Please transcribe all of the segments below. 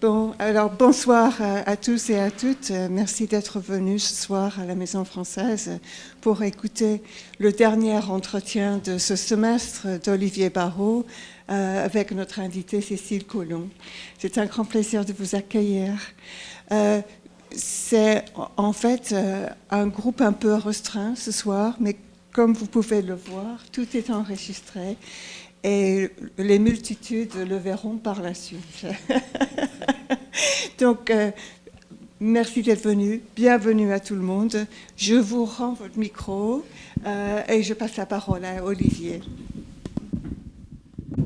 Bon, alors bonsoir à tous et à toutes. Merci d'être venus ce soir à la Maison Française pour écouter le dernier entretien de ce semestre d'Olivier Barrault avec notre invitée Cécile Collomb. C'est un grand plaisir de vous accueillir. C'est en fait un groupe un peu restreint ce soir, mais comme vous pouvez le voir, tout est enregistré. Et les multitudes le verront par la suite. Donc, merci d'être venu. Bienvenue à tout le monde. Je vous rends votre micro et je passe la parole à Olivier. On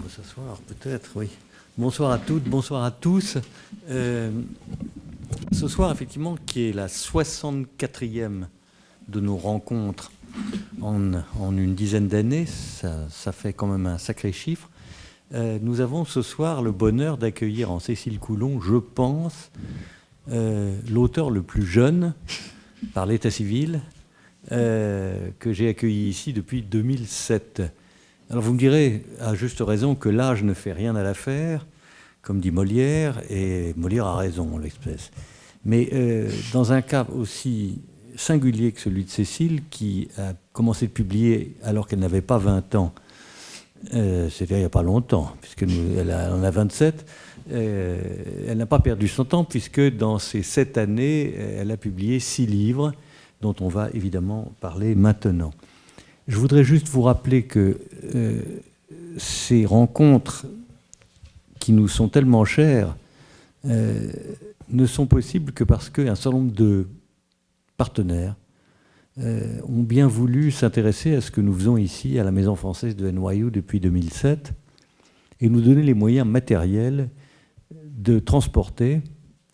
va s'asseoir, peut-être, oui. Bonsoir à toutes, bonsoir à tous. Ce soir, effectivement, qui est la 64e de nos rencontres en une dizaine d'années, ça fait quand même un sacré chiffre. Nous avons ce soir le bonheur d'accueillir en Cécile Collomb, je pense, l'auteur le plus jeune par l'état civil que j'ai accueilli ici depuis 2007. Alors vous me direz, à juste raison, que l'âge ne fait rien à l'affaire, comme dit Molière, et Molière a raison, l'espèce. Mais dans un cas aussi singulier que celui de Cécile, qui a commencé de publier alors qu'elle n'avait pas 20 ans, c'est-à-dire il n'y a pas longtemps, puisqu'elle en a 27, elle n'a pas perdu son temps, puisque dans ces 7 années, elle a publié 6 livres, dont on va évidemment parler maintenant. Je voudrais juste vous rappeler que ces rencontres qui nous sont tellement chères ne sont possibles que parce qu'un certain nombre de partenaires ont bien voulu s'intéresser à ce que nous faisons ici à la Maison Française de NYU depuis 2007 et nous donner les moyens matériels de transporter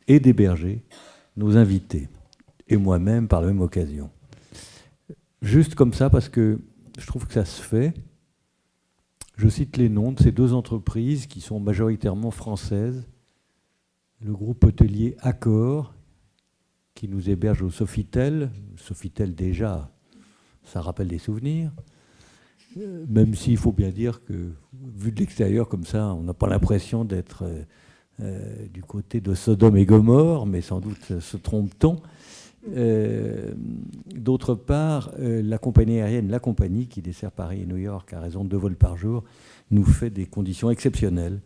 et d'héberger nos invités, et moi-même par la même occasion. Juste comme ça, parce que je trouve que ça se fait, je cite les noms de ces 2 entreprises qui sont majoritairement françaises. Le groupe hôtelier Accor, qui nous héberge au Sofitel. Sofitel, déjà, ça rappelle des souvenirs. Même s'il faut bien dire que, vu de l'extérieur comme ça, on n'a pas l'impression d'être du côté de Sodome et Gomorrhe, mais sans doute se trompe-t-on. D'autre part, la compagnie aérienne, la compagnie qui dessert Paris et New York à raison de 2 vols par jour, nous fait des conditions exceptionnelles.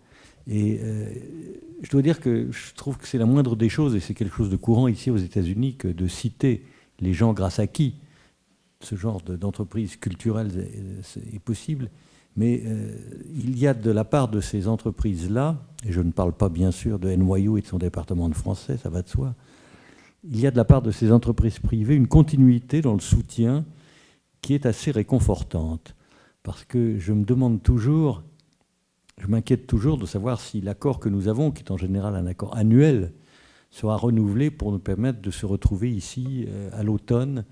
Et je dois dire que je trouve que c'est la moindre des choses, et c'est quelque chose de courant ici aux États-Unis, que de citer les gens grâce à qui ce genre d'entreprise culturelle est possible. Mais il y a de la part de ces entreprises-là, et je ne parle pas bien sûr de NYU et de son département de français, ça va de soi, il y a de la part de ces entreprises privées une continuité dans le soutien qui est assez réconfortante. Parce que je me demande toujours, je m'inquiète toujours de savoir si l'accord que nous avons, qui est en général un accord annuel, sera renouvelé pour nous permettre de se retrouver ici à l'automne,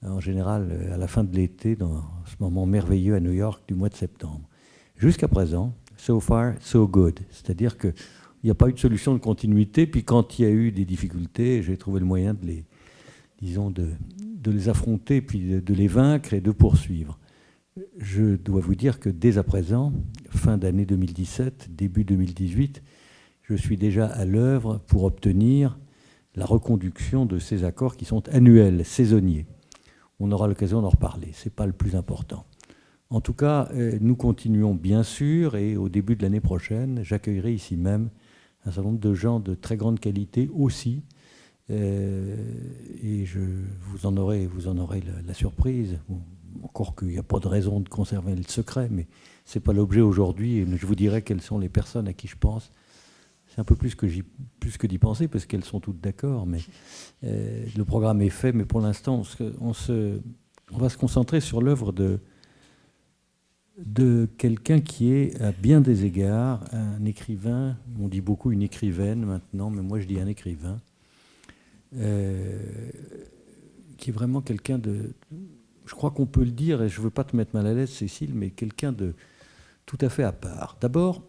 en général à la fin de l'été, dans ce moment merveilleux à New York du mois de septembre. Jusqu'à présent, so far, so good. C'est-à-dire qu'il n'y a pas eu de solution de continuité, puis quand il y a eu des difficultés, j'ai trouvé le moyen de les, disons, de les affronter, puis de les vaincre et de poursuivre. Je dois vous dire que dès à présent, fin d'année 2017, début 2018, je suis déjà à l'œuvre pour obtenir la reconduction de ces accords qui sont annuels, saisonniers. On aura l'occasion d'en reparler, ce n'est pas le plus important. En tout cas, nous continuons bien sûr, et au début de l'année prochaine, j'accueillerai ici même un certain nombre de gens de très grande qualité aussi, et vous en aurez la surprise. Encore qu'il n'y a pas de raison de conserver le secret, mais ce n'est pas l'objet aujourd'hui. Et je vous dirai quelles sont les personnes à qui je pense. C'est un peu plus que d'y penser, parce qu'elles sont toutes d'accord. Mais le programme est fait, mais pour l'instant, on va se concentrer sur l'œuvre de quelqu'un qui est, à bien des égards, un écrivain. On dit beaucoup une écrivaine maintenant, mais moi je dis un écrivain, qui est vraiment quelqu'un de... Je crois qu'on peut le dire, et je ne veux pas te mettre mal à l'aise, Cécile, mais quelqu'un de tout à fait à part. D'abord,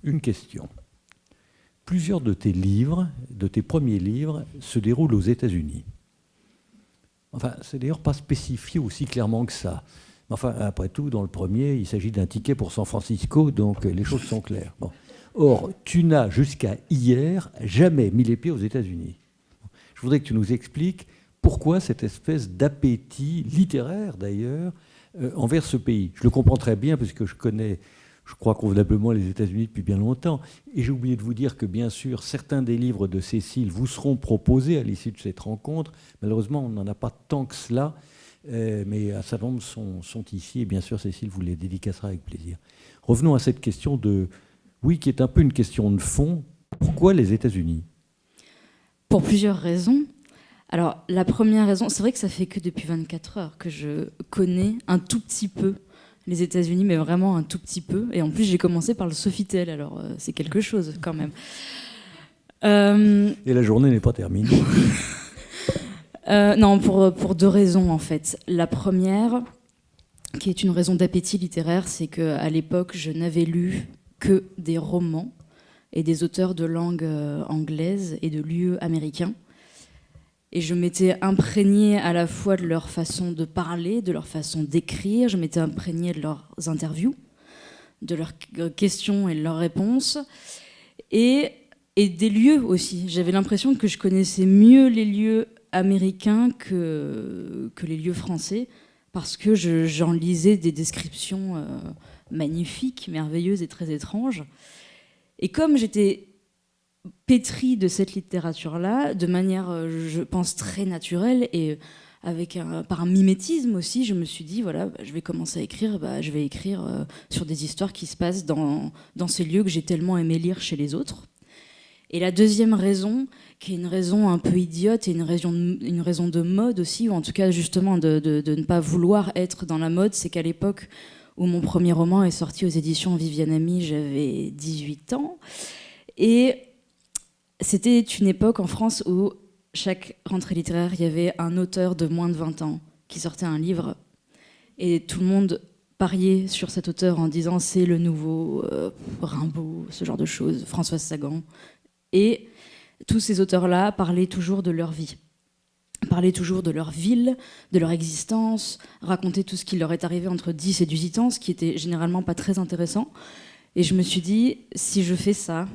une question. Plusieurs de tes livres, de tes premiers livres, se déroulent aux États-Unis. Enfin, c'est d'ailleurs pas spécifié aussi clairement que ça. Enfin, après tout, dans le premier, il s'agit d'un ticket pour San Francisco, donc les choses sont claires. Bon. Or, tu n'as jusqu'à hier jamais mis les pieds aux États-Unis. Je voudrais que tu nous expliques pourquoi cette espèce d'appétit littéraire, d'ailleurs, envers ce pays. Je le comprends très bien parce que je connais, je crois convenablement les États-Unis depuis bien longtemps. Et j'ai oublié de vous dire que, bien sûr, certains des livres de Cécile vous seront proposés à l'issue de cette rencontre. Malheureusement, on n'en a pas tant que cela, mais un certain nombre sont ici. Et bien sûr, Cécile vous les dédicacera avec plaisir. Revenons à cette question qui est un peu une question de fond. Pourquoi les États-Unis ? Pour plusieurs raisons. Alors, la première raison, c'est vrai que ça fait que depuis 24 heures que je connais un tout petit peu les États-Unis, mais vraiment un tout petit peu. Et en plus, j'ai commencé par le Sofitel, alors c'est quelque chose quand même. Et la journée n'est pas terminée. Non, pour deux raisons en fait. La première, qui est une raison d'appétit littéraire, c'est qu'à l'époque, je n'avais lu que des romans et des auteurs de langue anglaise et de lieux américains. Et je m'étais imprégnée à la fois de leur façon de parler, de leur façon d'écrire, je m'étais imprégnée de leurs interviews, de leurs questions et de leurs réponses, et des lieux aussi. J'avais l'impression que je connaissais mieux les lieux américains que les lieux français, parce que j'en lisais des descriptions magnifiques, merveilleuses et très étranges. Et comme j'étais pétrie de cette littérature-là, de manière, je pense, très naturelle et par un mimétisme aussi, je me suis dit, voilà, je vais commencer à écrire, je vais écrire sur des histoires qui se passent dans ces lieux que j'ai tellement aimé lire chez les autres. Et la deuxième raison, qui est une raison un peu idiote et une raison de mode aussi, ou en tout cas justement de ne pas vouloir être dans la mode, c'est qu'à l'époque où mon premier roman est sorti aux éditions Viviane Ami, j'avais 18 ans. Et c'était une époque en France où chaque rentrée littéraire, il y avait un auteur de moins de 20 ans qui sortait un livre. Et tout le monde pariait sur cet auteur en disant c'est le nouveau Rimbaud, ce genre de choses, Françoise Sagan. Et tous ces auteurs-là parlaient toujours de leur vie, parlaient toujours de leur ville, de leur existence, racontaient tout ce qui leur est arrivé entre 10 et 18 ans, ce qui était généralement pas très intéressant. Et je me suis dit, si je fais ça,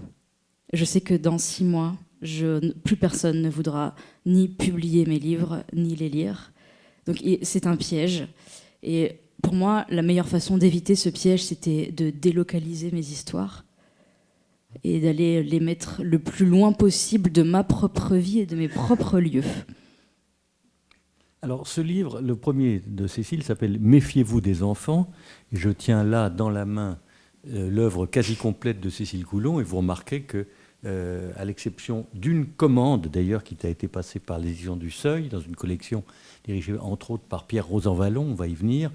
je sais que dans 6 mois, plus personne ne voudra ni publier mes livres, ni les lire. Donc c'est un piège. Et pour moi, la meilleure façon d'éviter ce piège, c'était de délocaliser mes histoires et d'aller les mettre le plus loin possible de ma propre vie et de mes propres lieux. Alors ce livre, le premier de Cécile, s'appelle « Méfiez-vous des enfants ». Et je tiens là dans la main l'œuvre quasi complète de Cécile Coulon. Et vous remarquez que, à l'exception d'une commande d'ailleurs qui a été passée par l'édition du Seuil, dans une collection dirigée entre autres par Pierre Rosanvallon, on va y venir,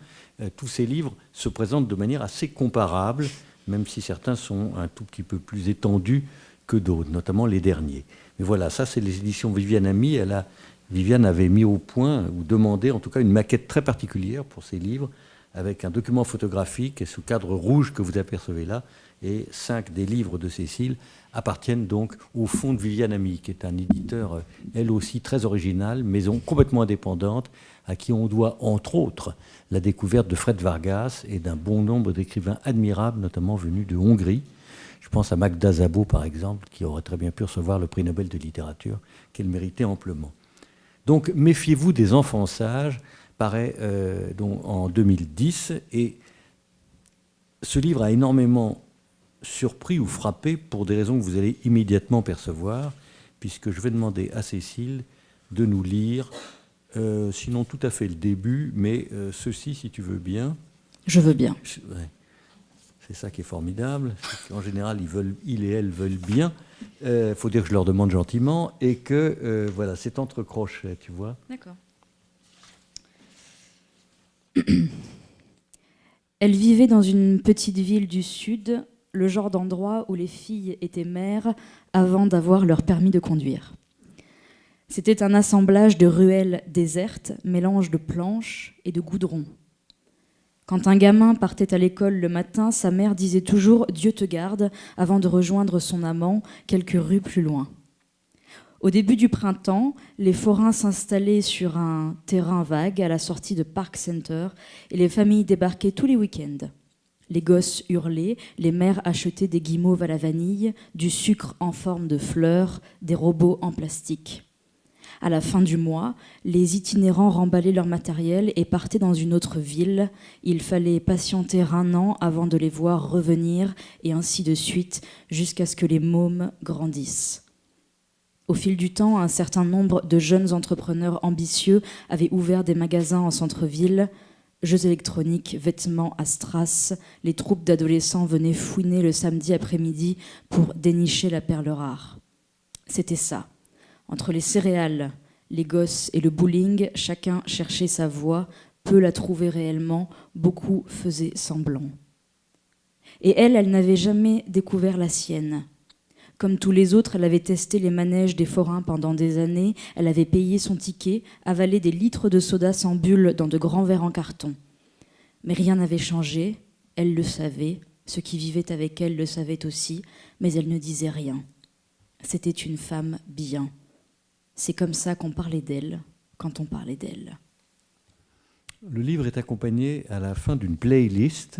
tous ces livres se présentent de manière assez comparable, même si certains sont un tout petit peu plus étendus que d'autres, notamment les derniers. Mais voilà, ça c'est les éditions Viviane Ami. Viviane avait mis au point, ou demandé en tout cas, une maquette très particulière pour ces livres, avec un document photographique et sous cadre rouge que vous apercevez là. Et 5 des livres de Cécile appartiennent donc au fonds de Viviane Ami, qui est un éditeur, elle aussi très original, maison complètement indépendante, à qui on doit, entre autres, la découverte de Fred Vargas et d'un bon nombre d'écrivains admirables, notamment venus de Hongrie. Je pense à Magda Szabo, par exemple, qui aurait très bien pu recevoir le prix Nobel de littérature, qu'elle méritait amplement. Donc, Méfiez-vous des enfants sages, paraît donc en 2010, et ce livre a énormément surpris ou frappé pour des raisons que vous allez immédiatement percevoir, puisque je vais demander à Cécile de nous lire, sinon tout à fait le début, mais ceci, si tu veux bien. Je veux bien. Ouais. C'est ça qui est formidable. En général, ils et elles veulent bien. Il faut dire que je leur demande gentiment et que, voilà, c'est entre crochets, tu vois. D'accord. Elle vivait dans une petite ville du Sud, le genre d'endroit où les filles étaient mères avant d'avoir leur permis de conduire. C'était un assemblage de ruelles désertes, mélange de planches et de goudron. Quand un gamin partait à l'école le matin, sa mère disait toujours « Dieu te garde » avant de rejoindre son amant quelques rues plus loin. Au début du printemps, les forains s'installaient sur un terrain vague à la sortie de Park Center et les familles débarquaient tous les week-ends. Les gosses hurlaient, les mères achetaient des guimauves à la vanille, du sucre en forme de fleurs, des robots en plastique. À la fin du mois, les itinérants remballaient leur matériel et partaient dans une autre ville. Il fallait patienter 1 an avant de les voir revenir, et ainsi de suite, jusqu'à ce que les mômes grandissent. Au fil du temps, un certain nombre de jeunes entrepreneurs ambitieux avaient ouvert des magasins en centre-ville. Jeux électroniques, vêtements à strass, les troupes d'adolescents venaient fouiner le samedi après-midi pour dénicher la perle rare. C'était ça. Entre les céréales, les gosses et le bowling, chacun cherchait sa voie, peu la trouvaient réellement, beaucoup faisaient semblant. Et elle n'avait jamais découvert la sienne. Comme tous les autres, elle avait testé les manèges des forains pendant des années, elle avait payé son ticket, avalé des litres de soda sans bulles dans de grands verres en carton. Mais rien n'avait changé, elle le savait, ceux qui vivaient avec elle le savaient aussi, mais elle ne disait rien. C'était une femme bien. C'est comme ça qu'on parlait d'elle, quand on parlait d'elle. Le livre est accompagné à la fin d'une playlist,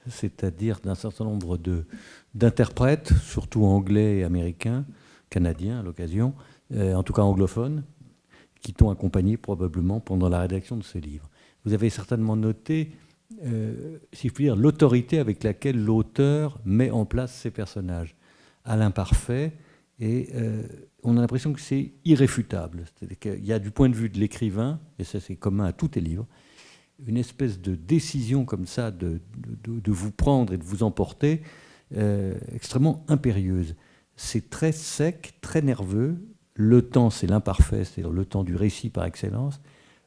c'est-à-dire d'un certain nombre d'interprètes, surtout anglais et américains, canadiens à l'occasion, en tout cas anglophones, qui t'ont accompagné probablement pendant la rédaction de ce livre. Vous avez certainement noté, si je puis dire, l'autorité avec laquelle l'auteur met en place ses personnages, à l'imparfait, et on a l'impression que c'est irréfutable. C'est-à-dire qu'il y a du point de vue de l'écrivain, et ça c'est commun à tous tes livres, une espèce de décision comme ça de vous prendre et de vous emporter extrêmement impérieuse. C'est très sec, très nerveux. Le temps, c'est l'imparfait, c'est-à-dire le temps du récit par excellence.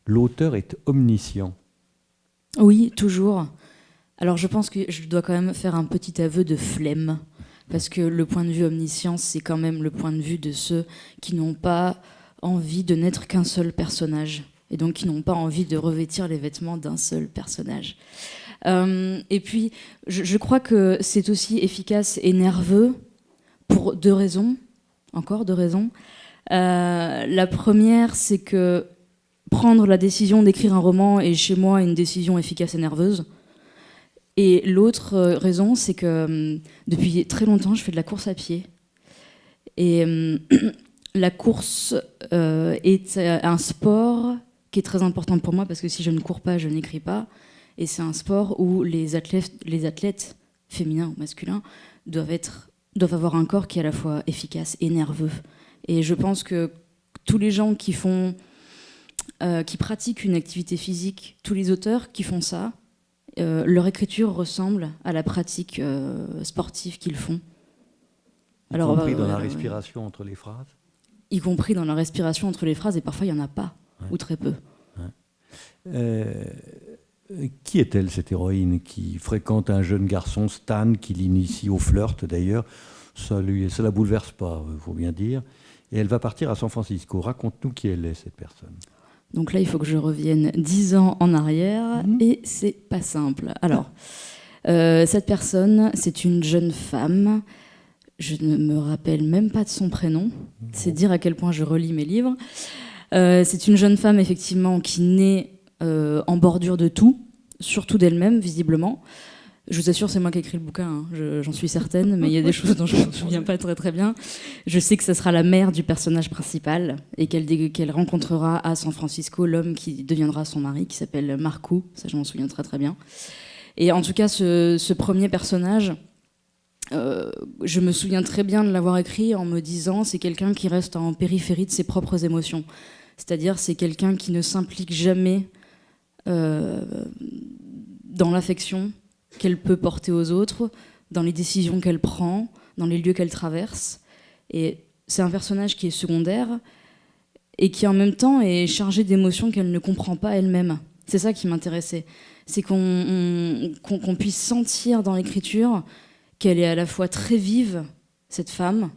L'auteur est omniscient. Oui, toujours. Alors je pense que je dois quand même faire un petit aveu de flemme, parce que le point de vue omniscience, c'est quand même le point de vue de ceux qui n'ont pas envie de n'être qu'un seul personnage, et donc qui n'ont pas envie de revêtir les vêtements d'un seul personnage. Et puis, je crois que c'est aussi efficace et nerveux pour 2 raisons, encore 2 raisons. La première, c'est que prendre la décision d'écrire un roman est chez moi une décision efficace et nerveuse. Et l'autre raison, c'est que depuis très longtemps, je fais de la course à pied. Et la course est un sport qui est très important pour moi, parce que si je ne cours pas, je n'écris pas. Et c'est un sport où les athlètes féminins ou masculins doivent avoir un corps qui est à la fois efficace et nerveux. Et je pense que tous les gens qui pratiquent une activité physique, tous les auteurs qui font ça, leur écriture ressemble à la pratique sportive qu'ils font. Y compris dans la respiration entre les phrases. Y compris dans la respiration entre les phrases, et parfois il n'y en a pas, ou très peu. Qui est-elle, cette héroïne qui fréquente un jeune garçon, Stan, qui l'initie au flirt d'ailleurs? Ça la bouleverse pas, il faut bien dire. Et elle va partir à San Francisco. Raconte-nous qui elle est, cette personne. Donc là, il faut que je revienne 10 ans en arrière, et c'est pas simple. Alors, cette personne, c'est une jeune femme. Je ne me rappelle même pas de son prénom. C'est dire à quel point je relis mes livres. C'est une jeune femme, effectivement, qui naît en bordure de tout, surtout d'elle-même, visiblement. Je vous assure, c'est moi qui ai écrit le bouquin, hein. J'en suis certaine, mais il y a des choses dont je ne me souviens pas très très bien. Je sais que ce sera la mère du personnage principal, et qu'elle rencontrera à San Francisco l'homme qui deviendra son mari, qui s'appelle Marco. Ça, je m'en souviens très très bien. Et en tout cas, ce premier personnage, je me souviens très bien de l'avoir écrit en me disant, c'est quelqu'un qui reste en périphérie de ses propres émotions. C'est-à-dire, c'est quelqu'un qui ne s'implique jamais dans l'affection qu'elle peut porter aux autres, dans les décisions qu'elle prend, dans les lieux qu'elle traverse. Et c'est un personnage qui est secondaire et qui en même temps est chargé d'émotions qu'elle ne comprend pas elle-même. C'est ça qui m'intéressait. C'est qu'on puisse sentir dans l'écriture qu'elle est à la fois très vive, cette femme,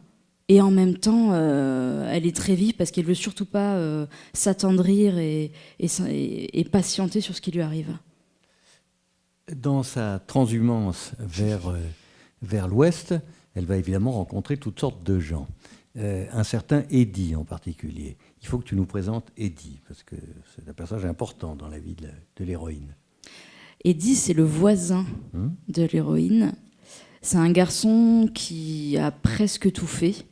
et en même temps, elle est très vive parce qu'elle ne veut surtout pas s'attendrir et patienter sur ce qui lui arrive. Dans sa transhumance vers l'ouest, elle va évidemment rencontrer toutes sortes de gens. Un certain Eddie en particulier. Il faut que tu nous présentes Eddie, parce que c'est un personnage important dans la vie de l'héroïne. Eddie, c'est le voisin de l'héroïne. C'est un garçon qui a presque tout fait,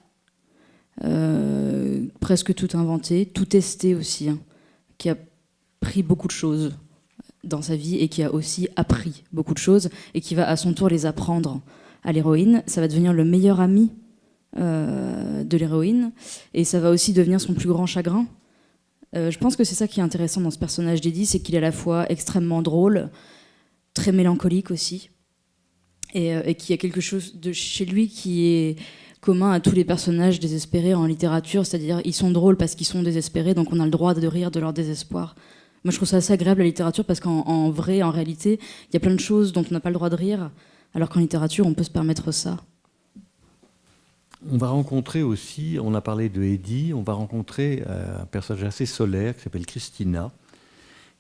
presque tout inventé, tout testé aussi, hein, qui a pris beaucoup de choses dans sa vie et qui a aussi appris beaucoup de choses et qui va à son tour les apprendre à l'héroïne. Ça va devenir le meilleur ami de l'héroïne et ça va aussi devenir son plus grand chagrin. Je pense que c'est ça qui est intéressant dans ce personnage d'Eddie, c'est qu'il est à la fois extrêmement drôle, très mélancolique aussi, et qu'il y a quelque chose de chez lui qui est commun à tous les personnages désespérés en littérature, c'est-à-dire ils sont drôles parce qu'ils sont désespérés, donc on a le droit de rire de leur désespoir. Moi, je trouve ça assez agréable, la littérature, parce qu'en vrai, en réalité, il y a plein de choses dont on n'a pas le droit de rire, alors qu'en littérature, on peut se permettre ça. On va rencontrer aussi, on a parlé de Eddie, on va rencontrer un personnage assez solaire qui s'appelle Christina.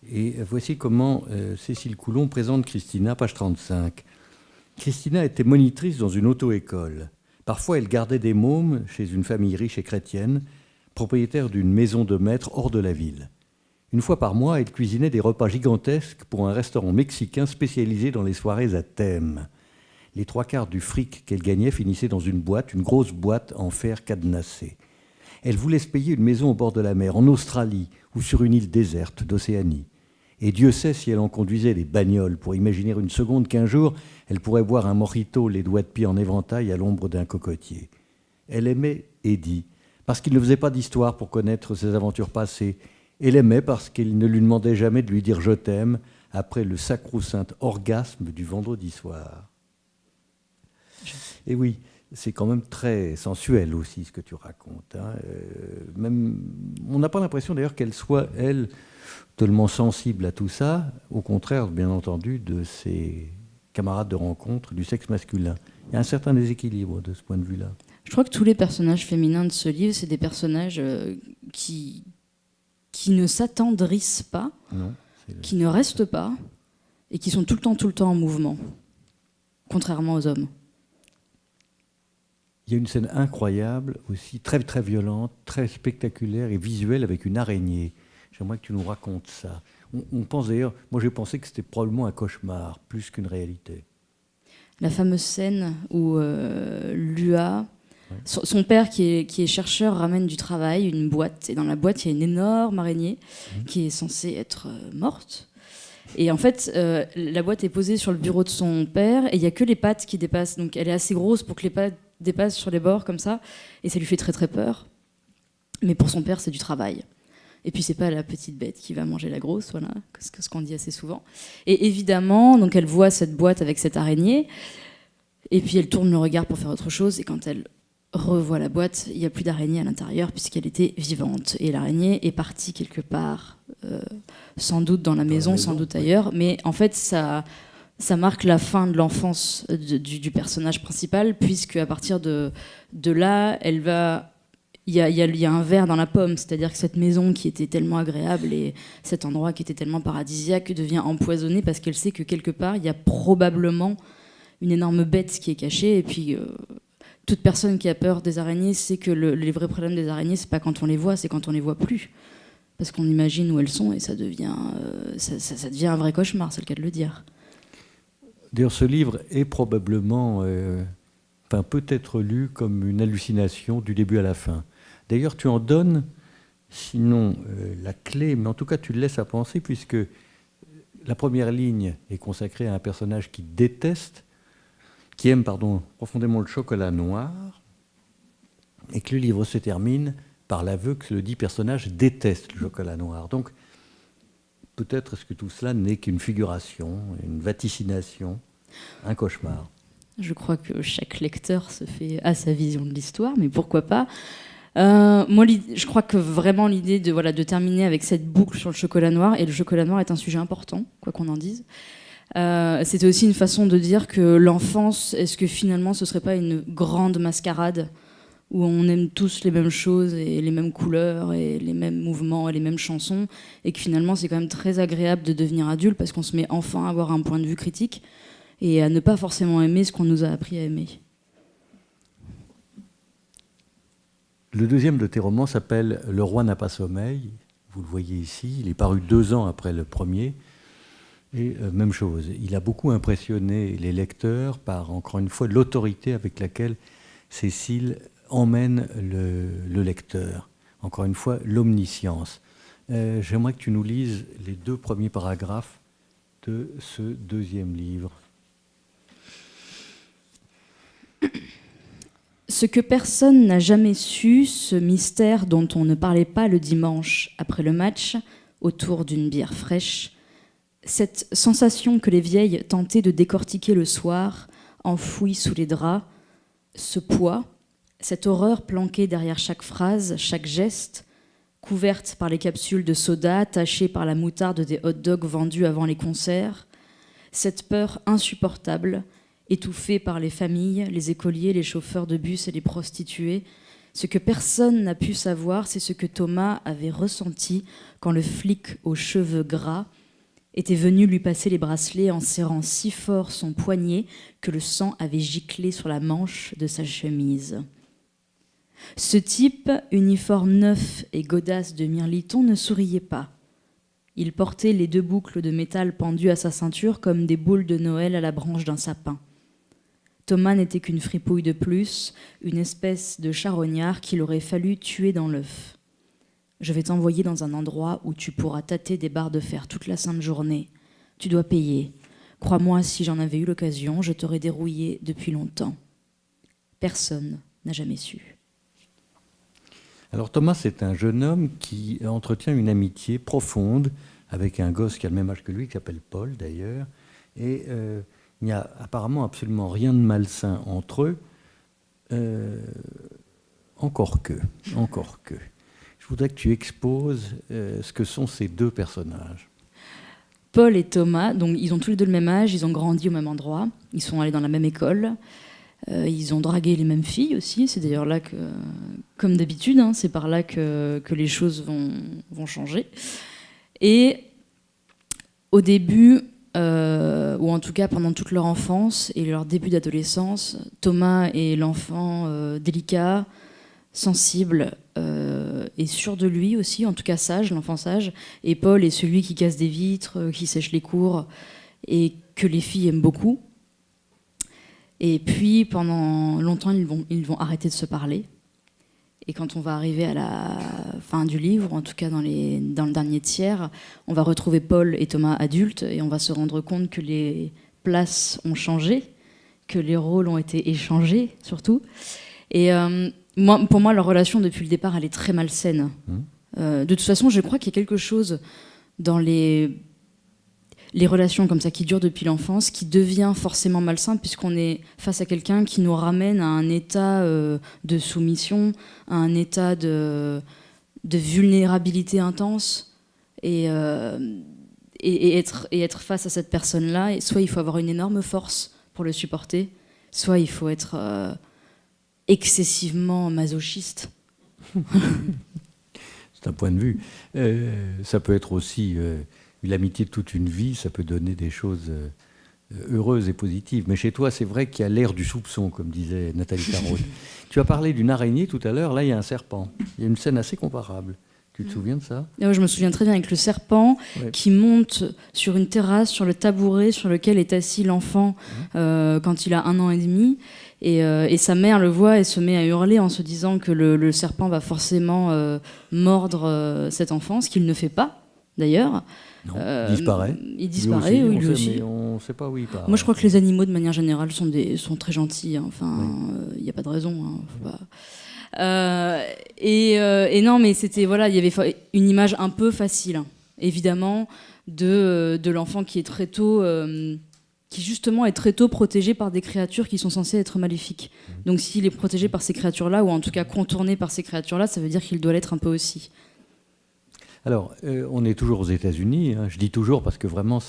Et voici comment Cécile Coulon présente Christina, page 35. Christina était monitrice dans une auto-école. Parfois, elle gardait des mômes chez une famille riche et chrétienne, propriétaire d'une maison de maître hors de la ville. Une fois par mois, elle cuisinait des repas gigantesques pour un restaurant mexicain spécialisé dans les soirées à thème. Les 3/4 du fric qu'elle gagnait finissaient dans une boîte, une grosse boîte en fer cadenassé. Elle voulait se payer une maison au bord de la mer, en Australie ou sur une île déserte d'Océanie. Et Dieu sait si elle en conduisait des bagnoles pour imaginer une seconde qu'un jour, elle pourrait boire un mojito, les doigts de pied en éventail à l'ombre d'un cocotier. Elle aimait Eddie, parce qu'il ne faisait pas d'histoire pour connaître ses aventures passées. Elle aimait parce qu'il ne lui demandait jamais de lui dire « je t'aime » après le sacro-saint orgasme du vendredi soir. Et oui, c'est quand même très sensuel aussi ce que tu racontes. Hein. Même, on n'a pas l'impression d'ailleurs qu'elle soit, elle, tellement sensible à tout ça, au contraire, bien entendu, de ses camarades de rencontre du sexe masculin. Il y a un certain déséquilibre de ce point de vue-là. Je crois que tous les personnages féminins de ce livre, c'est des personnages qui ne s'attendrissent pas, non, qui ne restent pas, et qui sont tout le temps en mouvement, contrairement aux hommes. Il y a une scène incroyable aussi, très, très violente, très spectaculaire et visuelle avec une araignée. J'aimerais que tu nous racontes ça. On pense d'ailleurs, moi j'ai pensé que c'était probablement un cauchemar, plus qu'une réalité. La fameuse scène où Lua, son père qui est chercheur, ramène du travail, une boîte, et dans la boîte il y a une énorme araignée qui est censée être morte. Et en fait, la boîte est posée sur le bureau de son père et il n'y a que les pattes qui dépassent. Donc elle est assez grosse pour que les pattes dépassent sur les bords comme ça, et ça lui fait très très peur. Mais pour son père, c'est du travail. Et puis c'est pas la petite bête qui va manger la grosse, voilà, ce qu'on dit assez souvent. Et évidemment, donc elle voit cette boîte avec cette araignée, et puis elle tourne le regard pour faire autre chose, et quand elle revoit la boîte, il n'y a plus d'araignée à l'intérieur puisqu'elle était vivante. Et l'araignée est partie quelque part, sans doute dans la maison, sans doute ailleurs, mais en fait ça marque la fin de l'enfance du personnage principal, puisque à partir de là, elle va... Il y a un verre dans la pomme, c'est-à-dire que cette maison qui était tellement agréable et cet endroit qui était tellement paradisiaque devient empoisonné parce qu'elle sait que quelque part, il y a probablement une énorme bête qui est cachée. Et puis, toute personne qui a peur des araignées sait que les vrais problèmes des araignées, c'est pas quand on les voit, c'est quand on les voit plus. Parce qu'on imagine où elles sont et ça devient un vrai cauchemar, c'est le cas de le dire. D'ailleurs, ce livre est probablement... peut être lu comme une hallucination du début à la fin. D'ailleurs, tu en donnes, sinon la clé, mais en tout cas, tu le laisses à penser, puisque la première ligne est consacrée à un personnage qui aime profondément le chocolat noir, et que le livre se termine par l'aveu que le dit personnage déteste le chocolat noir. Donc, peut-être est-ce que tout cela n'est qu'une figuration, une vaticination, un cauchemar. Je crois que chaque lecteur se fait à sa vision de l'histoire, mais pourquoi pas. Moi, je crois que vraiment l'idée de terminer avec cette boucle sur le chocolat noir, et le chocolat noir est un sujet important, quoi qu'on en dise, c'était aussi une façon de dire que l'enfance, est-ce que finalement ce serait pas une grande mascarade où on aime tous les mêmes choses et les mêmes couleurs et les mêmes mouvements et les mêmes chansons, et que finalement c'est quand même très agréable de devenir adulte parce qu'on se met enfin à avoir un point de vue critique et à ne pas forcément aimer ce qu'on nous a appris à aimer. Le deuxième de tes romans s'appelle « Le roi n'a pas sommeil ». Vous le voyez ici, il est paru 2 ans après le premier. Et même chose, il a beaucoup impressionné les lecteurs par, encore une fois, l'autorité avec laquelle Cécile emmène le lecteur. Encore une fois, l'omniscience. J'aimerais que tu nous lises les 2 premiers paragraphes de ce 2e livre. Ce que personne n'a jamais su, ce mystère dont on ne parlait pas le dimanche après le match, autour d'une bière fraîche, cette sensation que les vieilles tentaient de décortiquer le soir, enfouie sous les draps, ce poids, cette horreur planquée derrière chaque phrase, chaque geste, couverte par les capsules de soda, tachée par la moutarde des hot-dogs vendus avant les concerts, cette peur insupportable, étouffée par les familles, les écoliers, les chauffeurs de bus et les prostituées. Ce que personne n'a pu savoir, c'est ce que Thomas avait ressenti quand le flic aux cheveux gras était venu lui passer les bracelets en serrant si fort son poignet que le sang avait giclé sur la manche de sa chemise. Ce type, uniforme neuf et godasse de mirliton, ne souriait pas. Il portait les 2 boucles de métal pendues à sa ceinture comme des boules de Noël à la branche d'un sapin. Thomas n'était qu'une fripouille de plus, une espèce de charognard qu'il aurait fallu tuer dans l'œuf. Je vais t'envoyer dans un endroit où tu pourras tâter des barres de fer toute la sainte journée. Tu dois payer. Crois-moi, si j'en avais eu l'occasion, je t'aurais dérouillé depuis longtemps. Personne n'a jamais su. Alors Thomas, c'est un jeune homme qui entretient une amitié profonde avec un gosse qui a le même âge que lui, qui s'appelle Paul d'ailleurs, et il n'y a apparemment absolument rien de malsain entre eux, encore que. Je voudrais que tu exposes ce que sont ces 2 personnages. Paul et Thomas, donc ils ont tous les 2 le même âge, ils ont grandi au même endroit, ils sont allés dans la même école, ils ont dragué les mêmes filles aussi, c'est d'ailleurs là que, comme d'habitude, hein, c'est par là que les choses vont changer. Et au début, ou en tout cas pendant toute leur enfance et leur début d'adolescence, Thomas est l'enfant délicat, sensible et sûr de lui aussi, en tout cas sage, l'enfant sage, et Paul est celui qui casse des vitres, qui sèche les cours et que les filles aiment beaucoup. Et puis pendant longtemps ils vont arrêter de se parler, et quand on va arriver à la fin du livre, en tout cas dans le dernier tiers, on va retrouver Paul et Thomas adultes et on va se rendre compte que les places ont changé, que les rôles ont été échangés surtout. Et pour moi, leur relation depuis le départ, elle est très malsaine. De toute façon, je crois qu'il y a quelque chose dans les relations comme ça qui durent depuis l'enfance qui devient forcément malsain puisqu'on est face à quelqu'un qui nous ramène à un état de soumission, à un état de vulnérabilité intense et être face à cette personne-là, soit il faut avoir une énorme force pour le supporter, soit il faut être excessivement masochiste. C'est un point de vue. Ça peut être aussi l'amitié de toute une vie, ça peut donner des choses heureuses et positives. Mais chez toi, c'est vrai qu'il y a l'air du soupçon, comme disait Nathalie Tarot. Tu as parlé d'une araignée tout à l'heure, là il y a un serpent. Il y a une scène assez comparable. Tu te souviens de ça ? Je me souviens très bien avec le serpent qui monte sur une terrasse, sur le tabouret sur lequel est assis l'enfant quand il a 1 an et demi. Et sa mère le voit et se met à hurler en se disant que le serpent va forcément mordre cet enfant, ce qu'il ne fait pas d'ailleurs. Non, il disparaît. Il disparaît, oui, lui aussi. Mais on ne sait pas où il part. Moi, je crois que les animaux, de manière générale, sont très gentils. Hein. Enfin, il n'y a pas de raison. Hein. Faut pas... et non, mais c'était voilà, il y avait une image un peu facile, hein, évidemment, de l'enfant qui est très tôt, qui justement est très tôt protégé par des créatures qui sont censées être maléfiques. Donc, s'il est protégé par ces créatures-là, ou en tout cas contourné par ces créatures-là, ça veut dire qu'il doit l'être un peu aussi. Alors, on est toujours aux États-Unis. Hein. Je dis toujours parce que vraiment,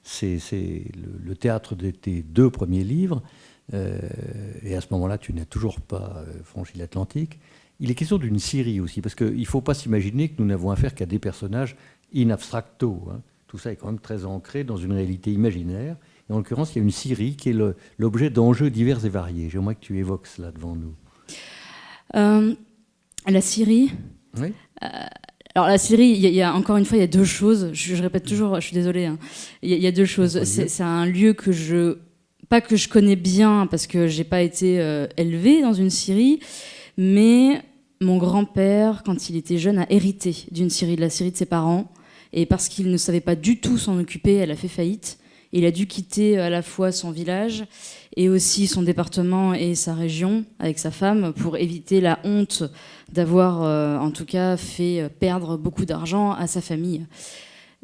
c'est le théâtre de tes 2 premiers livres. Et à ce moment-là, tu n'as toujours pas franchi l'Atlantique. Il est question d'une Syrie aussi, parce qu'il ne faut pas s'imaginer que nous n'avons affaire qu'à des personnages in abstracto. Hein. Tout ça est quand même très ancré dans une réalité imaginaire. Et en l'occurrence, il y a une Syrie qui est l'objet d'enjeux divers et variés. J'aimerais que tu évoques cela devant nous. La Syrie. Oui. Alors la série, il y a encore une fois, il y a deux choses. Je répète toujours, je suis désolée. Hein. Il y a deux choses. C'est un lieu pas que je connais bien parce que j'ai pas été élevée dans une Syrie, mais mon grand-père, quand il était jeune, a hérité d'une Syrie, de la Syrie de ses parents, et parce qu'il ne savait pas du tout s'en occuper, elle a fait faillite. Il a dû quitter à la fois son village et aussi son département et sa région avec sa femme pour éviter la honte d'avoir, en tout cas, fait perdre beaucoup d'argent à sa famille.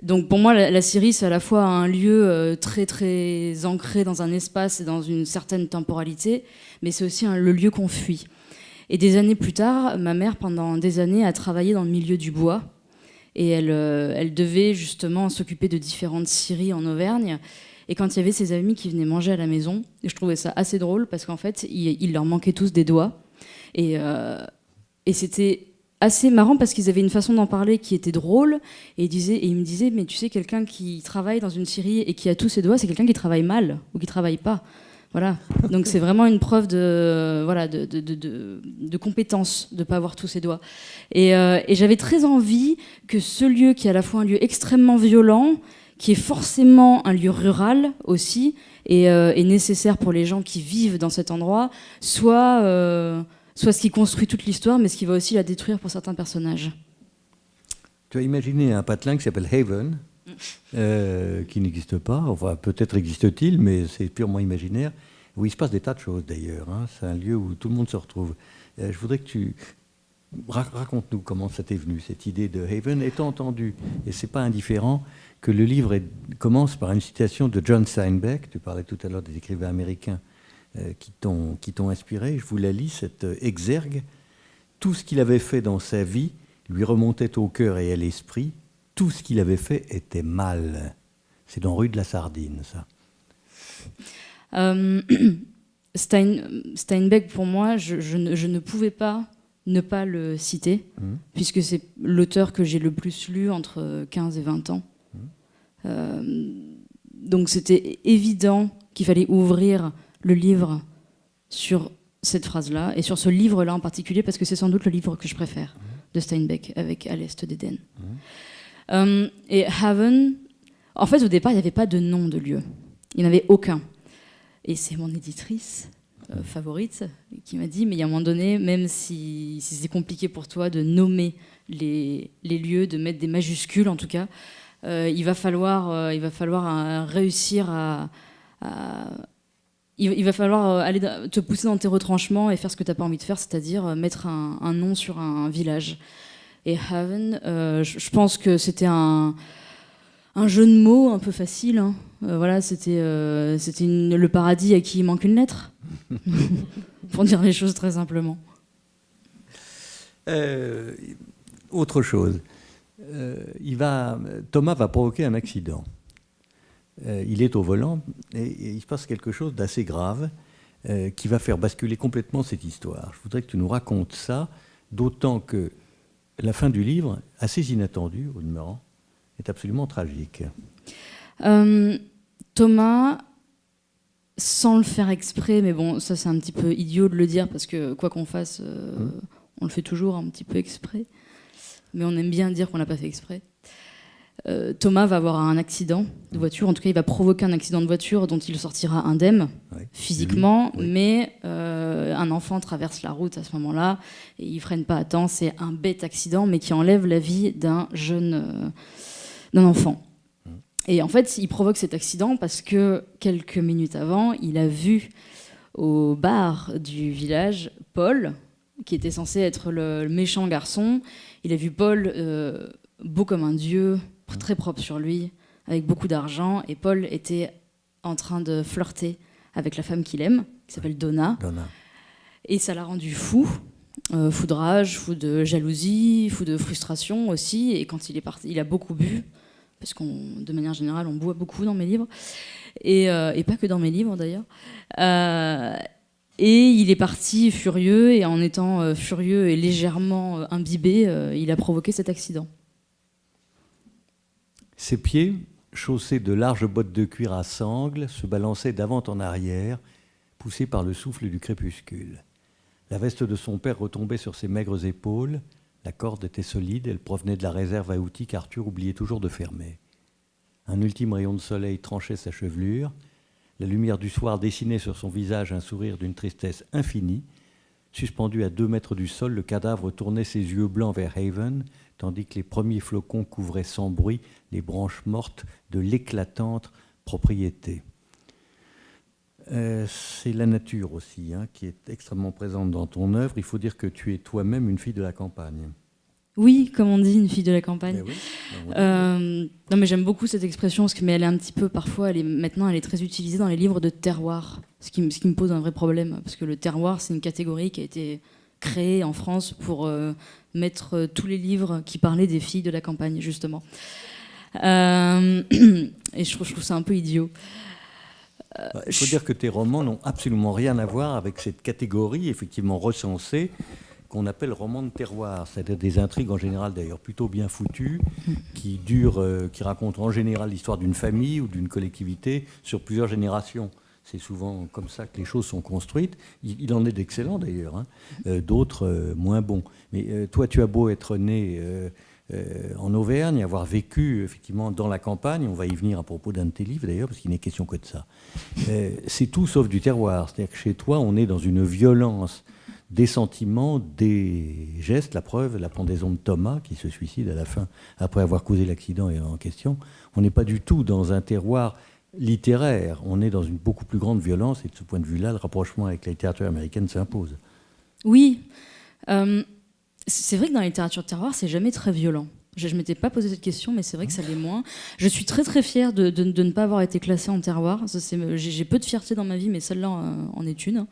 Donc pour moi, la Syrie, c'est à la fois un lieu très très ancré dans un espace et dans une certaine temporalité, mais c'est aussi le lieu qu'on fuit. Et des années plus tard, ma mère, pendant des années, a travaillé dans le milieu du bois. Et elle devait justement s'occuper de différentes scieries en Auvergne. Et quand il y avait ses amis qui venaient manger à la maison, je trouvais ça assez drôle parce qu'en fait, il leur manquait tous des doigts. Et c'était assez marrant parce qu'ils avaient une façon d'en parler qui était drôle. Et ils me disaient, mais tu sais, quelqu'un qui travaille dans une scierie et qui a tous ses doigts, c'est quelqu'un qui travaille mal ou qui travaille pas. Voilà. Donc c'est vraiment une preuve de compétence de ne pas avoir tous ses doigts. Et j'avais très envie que ce lieu, qui est à la fois un lieu extrêmement violent, qui est forcément un lieu rural aussi, et nécessaire pour les gens qui vivent dans cet endroit, soit ce qui construit toute l'histoire, mais ce qui va aussi la détruire pour certains personnages. Tu as imaginé un patelin qui s'appelle Haven, qui n'existe pas, enfin peut-être existe-t-il, mais c'est purement imaginaire, où il se passe des tas de choses d'ailleurs. Hein. C'est un lieu où tout le monde se retrouve. Je voudrais que tu racontes-nous comment ça t'est venu, cette idée de Haven, étant entendu, et c'est pas indifférent, que le livre commence par une citation de John Steinbeck. Tu parlais tout à l'heure des écrivains américains qui t'ont inspiré. Je vous la lis, cette exergue. Tout ce qu'il avait fait dans sa vie lui remontait au cœur et à l'esprit. Tout ce qu'il avait fait était mal. C'est dans Rue de la Sardine, ça. Steinbeck, pour moi, je ne pouvais pas ne pas le citer, puisque c'est l'auteur que j'ai le plus lu entre 15 et 20 ans. Donc c'était évident qu'il fallait ouvrir le livre sur cette phrase-là, et sur ce livre-là en particulier, parce que c'est sans doute le livre que je préfère de Steinbeck, avec À l'Est d'Éden. Et Haven, en fait, au départ, il n'y avait pas de nom de lieu. Il n'y en avait aucun. Et c'est mon éditrice favorite qui m'a dit, mais il y a un moment donné, même si c'est compliqué pour toi de nommer les lieux, de mettre des majuscules en tout cas, il va falloir réussir il va falloir aller te pousser dans tes retranchements et faire ce que tu n'as pas envie de faire, c'est-à-dire mettre un nom sur un village. Et Haven, je pense que c'était un jeu de mots un peu facile. Hein. Voilà, c'était le paradis à qui il manque une lettre, pour dire les choses très simplement. Autre chose, Thomas va provoquer un accident. Il est au volant et il se passe quelque chose d'assez grave qui va faire basculer complètement cette histoire. Je voudrais que tu nous racontes ça, d'autant que la fin du livre, assez inattendue au demeurant, est absolument tragique. Thomas, sans le faire exprès, mais bon, ça c'est un petit peu idiot de le dire parce que quoi qu'on fasse, on le fait toujours un petit peu exprès, mais on aime bien dire qu'on l'a pas fait exprès. Thomas va avoir un accident de voiture, en tout cas il va provoquer un accident de voiture dont il sortira indemne physiquement, mais un enfant traverse la route à ce moment-là et il freine pas à temps, c'est un bête accident mais qui enlève la vie d'un enfant. Et en fait il provoque cet accident parce que quelques minutes avant il a vu au bar du village Paul, qui était censé être le méchant garçon. Il a vu Paul beau comme un dieu, très propre sur lui, avec beaucoup d'argent, et Paul était en train de flirter avec la femme qu'il aime, qui s'appelle Donna. Et ça l'a rendu fou, fou de rage, fou de jalousie, fou de frustration aussi, et quand il est parti, il a beaucoup bu, parce de manière générale, on boit beaucoup dans mes livres, et pas que dans mes livres d'ailleurs. Et il est parti furieux, et en étant furieux et légèrement imbibé, il a provoqué cet accident. Ses pieds, chaussés de larges bottes de cuir à sangles, se balançaient d'avant en arrière, poussés par le souffle du crépuscule. La veste de son père retombait sur ses maigres épaules, La corde était solide, elle provenait de la réserve à outils qu'Arthur oubliait toujours de fermer. Un ultime rayon de soleil tranchait sa chevelure. La lumière du soir dessinait sur son visage un sourire d'une tristesse infinie. Suspendu à 2 mètres du sol, le cadavre tournait ses yeux blancs vers Haven, tandis que les premiers flocons couvraient sans bruit les branches mortes de l'éclatante propriété. C'est la nature aussi qui est extrêmement présente dans ton œuvre. Il faut dire que tu es toi-même une fille de la campagne. Oui, comme on dit, une fille de la campagne. Oui. Non, mais j'aime beaucoup cette expression, mais elle est un petit peu, parfois, maintenant, elle est très utilisée dans les livres de terroir, ce qui me pose un vrai problème, parce que le terroir, c'est une catégorie qui a été créée en France pour mettre tous les livres qui parlaient des filles de la campagne, justement. Et je trouve ça un peu idiot. Il faut dire que tes romans n'ont absolument rien à voir avec cette catégorie, effectivement recensée, qu'on appelle roman de terroir, c'est-à-dire des intrigues en général d'ailleurs plutôt bien foutues, qui racontent en général l'histoire d'une famille ou d'une collectivité sur plusieurs générations. C'est souvent comme ça que les choses sont construites. Il en est d'excellents d'ailleurs, d'autres moins bons. Mais toi, tu as beau être né en Auvergne, avoir vécu effectivement dans la campagne, on va y venir à propos d'un de tes livres d'ailleurs, parce qu'il n'est question que de ça. C'est tout sauf du terroir, c'est-à-dire que chez toi, on est dans une violence des sentiments, des gestes, la preuve, la pendaison de Thomas qui se suicide à la fin après avoir causé l'accident en question. On n'est pas du tout dans un terroir littéraire, on est dans une beaucoup plus grande violence et de ce point de vue-là, le rapprochement avec la littérature américaine s'impose. Oui, c'est vrai que dans la littérature de terroir, c'est jamais très violent. Je ne m'étais pas posé cette question, mais c'est vrai que ça l'est moins. Je suis très très fière de ne pas avoir été classée en terroir. J'ai peu de fierté dans ma vie, mais celle-là en est une.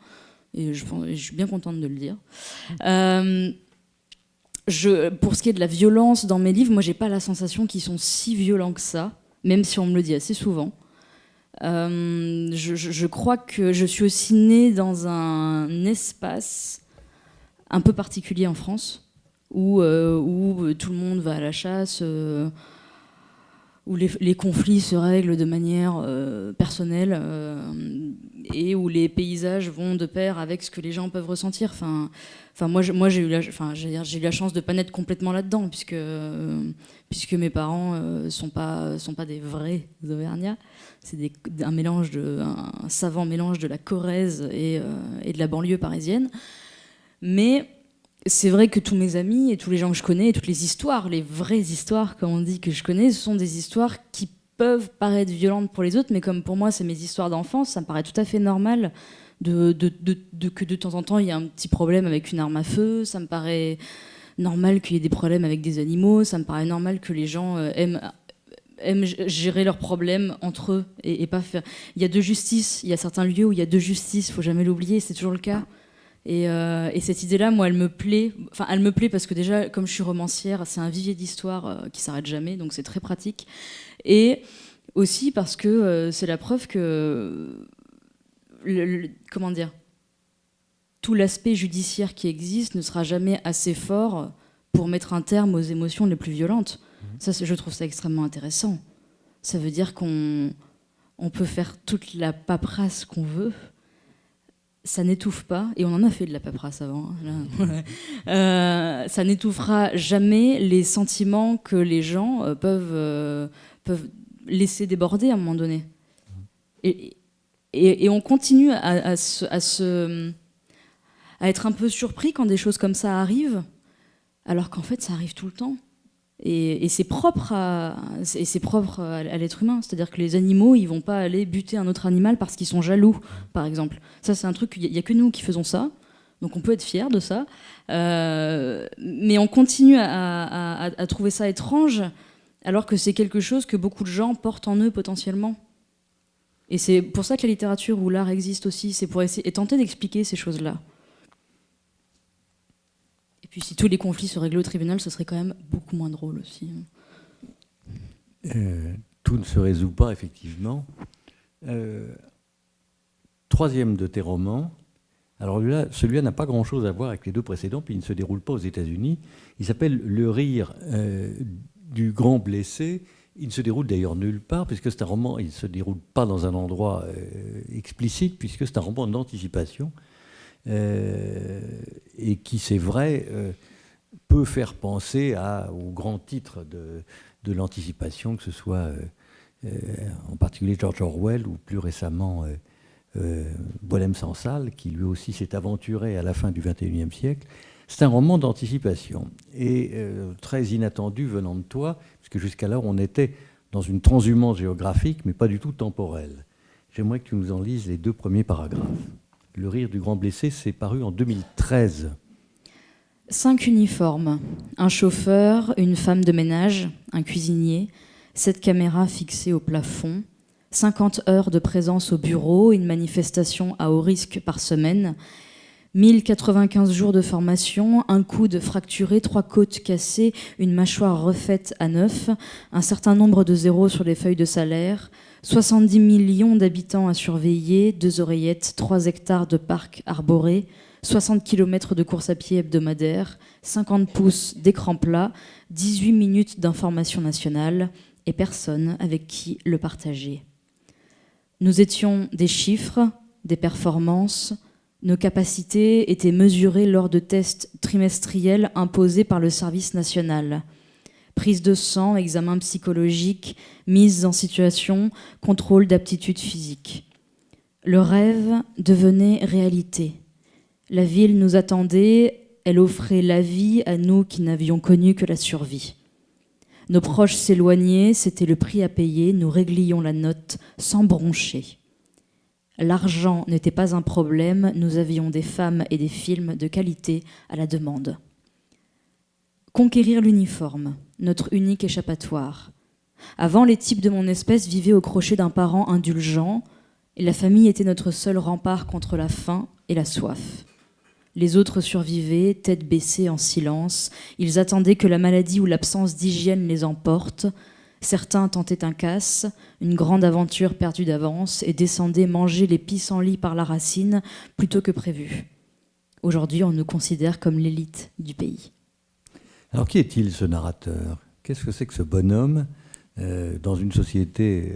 Et je suis bien contente de le dire. Pour ce qui est de la violence dans mes livres, moi, j'ai pas la sensation qu'ils sont si violents que ça, même si on me le dit assez souvent. Je crois que je suis aussi née dans un espace un peu particulier en France, où tout le monde va à la chasse, où les conflits se règlent de manière personnelle, et où les paysages vont de pair avec ce que les gens peuvent ressentir. Moi, j'ai eu la chance de ne pas naître complètement là-dedans, puisque mes parents sont pas des vrais Auvergnats. C'est un savant mélange de la Corrèze et de la banlieue parisienne. Mais c'est vrai que tous mes amis et tous les gens que je connais, et toutes les histoires, les vraies histoires, comme on dit, que je connais, ce sont des histoires qui peuvent paraître violentes pour les autres, mais comme pour moi, c'est mes histoires d'enfance, ça me paraît tout à fait normal que de temps en temps, il y a un petit problème avec une arme à feu, ça me paraît normal qu'il y ait des problèmes avec des animaux, ça me paraît normal que les gens aiment gérer leurs problèmes entre eux et pas faire... Il y a de justice, il y a certains lieux où il y a de justice, il faut jamais l'oublier, c'est toujours le cas. Et cette idée-là, moi, elle me plaît. Enfin, elle me plaît parce que déjà, comme je suis romancière, c'est un vivier d'histoire qui s'arrête jamais, donc c'est très pratique. Et aussi parce que c'est la preuve que, comment dire, tout l'aspect judiciaire qui existe ne sera jamais assez fort pour mettre un terme aux émotions les plus violentes. Ça, je trouve ça extrêmement intéressant. Ça veut dire qu'on peut faire toute la paperasse qu'on veut. Ça n'étouffe pas, et on en a fait de la paperasse avant, ça n'étouffera jamais les sentiments que les gens peuvent laisser déborder à un moment donné. Et on continue à être un peu surpris quand des choses comme ça arrivent, alors qu'en fait ça arrive tout le temps. Et c'est propre à l'être humain. C'est-à-dire que les animaux, ils vont pas aller buter un autre animal parce qu'ils sont jaloux, par exemple. Ça, c'est un truc, il n'y a que nous qui faisons ça. Donc on peut être fiers de ça. Mais on continue à trouver ça étrange, alors que c'est quelque chose que beaucoup de gens portent en eux potentiellement. Et c'est pour ça que la littérature ou l'art existe aussi. C'est pour essayer et tenter d'expliquer ces choses-là. Puis si tous les conflits se réglaient au tribunal, ce serait quand même beaucoup moins drôle aussi. Tout ne se résout pas, effectivement. Troisième de tes romans. Alors celui-là n'a pas grand-chose à voir avec les deux précédents, puis il ne se déroule pas aux États-Unis. Il s'appelle Le rire du grand blessé. Il ne se déroule d'ailleurs nulle part, puisque c'est un roman, il ne se déroule pas dans un endroit explicite, puisque c'est un roman d'anticipation. Et qui, c'est vrai, peut faire penser aux grands titres de l'anticipation, que ce soit en particulier George Orwell ou plus récemment Bohème sans salle, qui lui aussi s'est aventuré à la fin du XXIe siècle. C'est un roman d'anticipation et très inattendu venant de toi, puisque jusqu'alors on était dans une transhumance géographique, mais pas du tout temporelle. J'aimerais que tu nous en lises les 2 premiers paragraphes. Le rire du grand blessé, c'est paru en 2013. 5 uniformes, un chauffeur, une femme de ménage, un cuisinier, 7 caméras fixées au plafond, 50 heures de présence au bureau, une manifestation à haut risque par semaine, 1095 jours de formation, un coude fracturé, 3 côtes cassées, une mâchoire refaite à neuf, un certain nombre de zéros sur les feuilles de salaire, 70 millions d'habitants à surveiller, 2 oreillettes, 3 hectares de parcs arborés, 60 km de course à pied hebdomadaire, 50 pouces d'écran plat, 18 minutes d'information nationale et personne avec qui le partager. Nous étions des chiffres, des performances. Nos capacités étaient mesurées lors de tests trimestriels imposés par le service national. Prise de sang, examen psychologique, mise en situation, contrôle d'aptitude physique. Le rêve devenait réalité. La ville nous attendait, elle offrait la vie à nous qui n'avions connu que la survie. Nos proches s'éloignaient, c'était le prix à payer, nous réglions la note sans broncher. L'argent n'était pas un problème, nous avions des femmes et des films de qualité à la demande. Conquérir l'uniforme, notre unique échappatoire. Avant, les types de mon espèce vivaient au crochet d'un parent indulgent, et la famille était notre seul rempart contre la faim et la soif. Les autres survivaient, tête baissée en silence. Ils attendaient que la maladie ou l'absence d'hygiène les emporte. Certains tentaient un casse, une grande aventure perdue d'avance, et descendaient manger les pissenlits par la racine plutôt que prévu. Aujourd'hui, on nous considère comme l'élite du pays. Alors qui est-il, ce narrateur? Qu'est-ce que c'est que ce bonhomme dans une société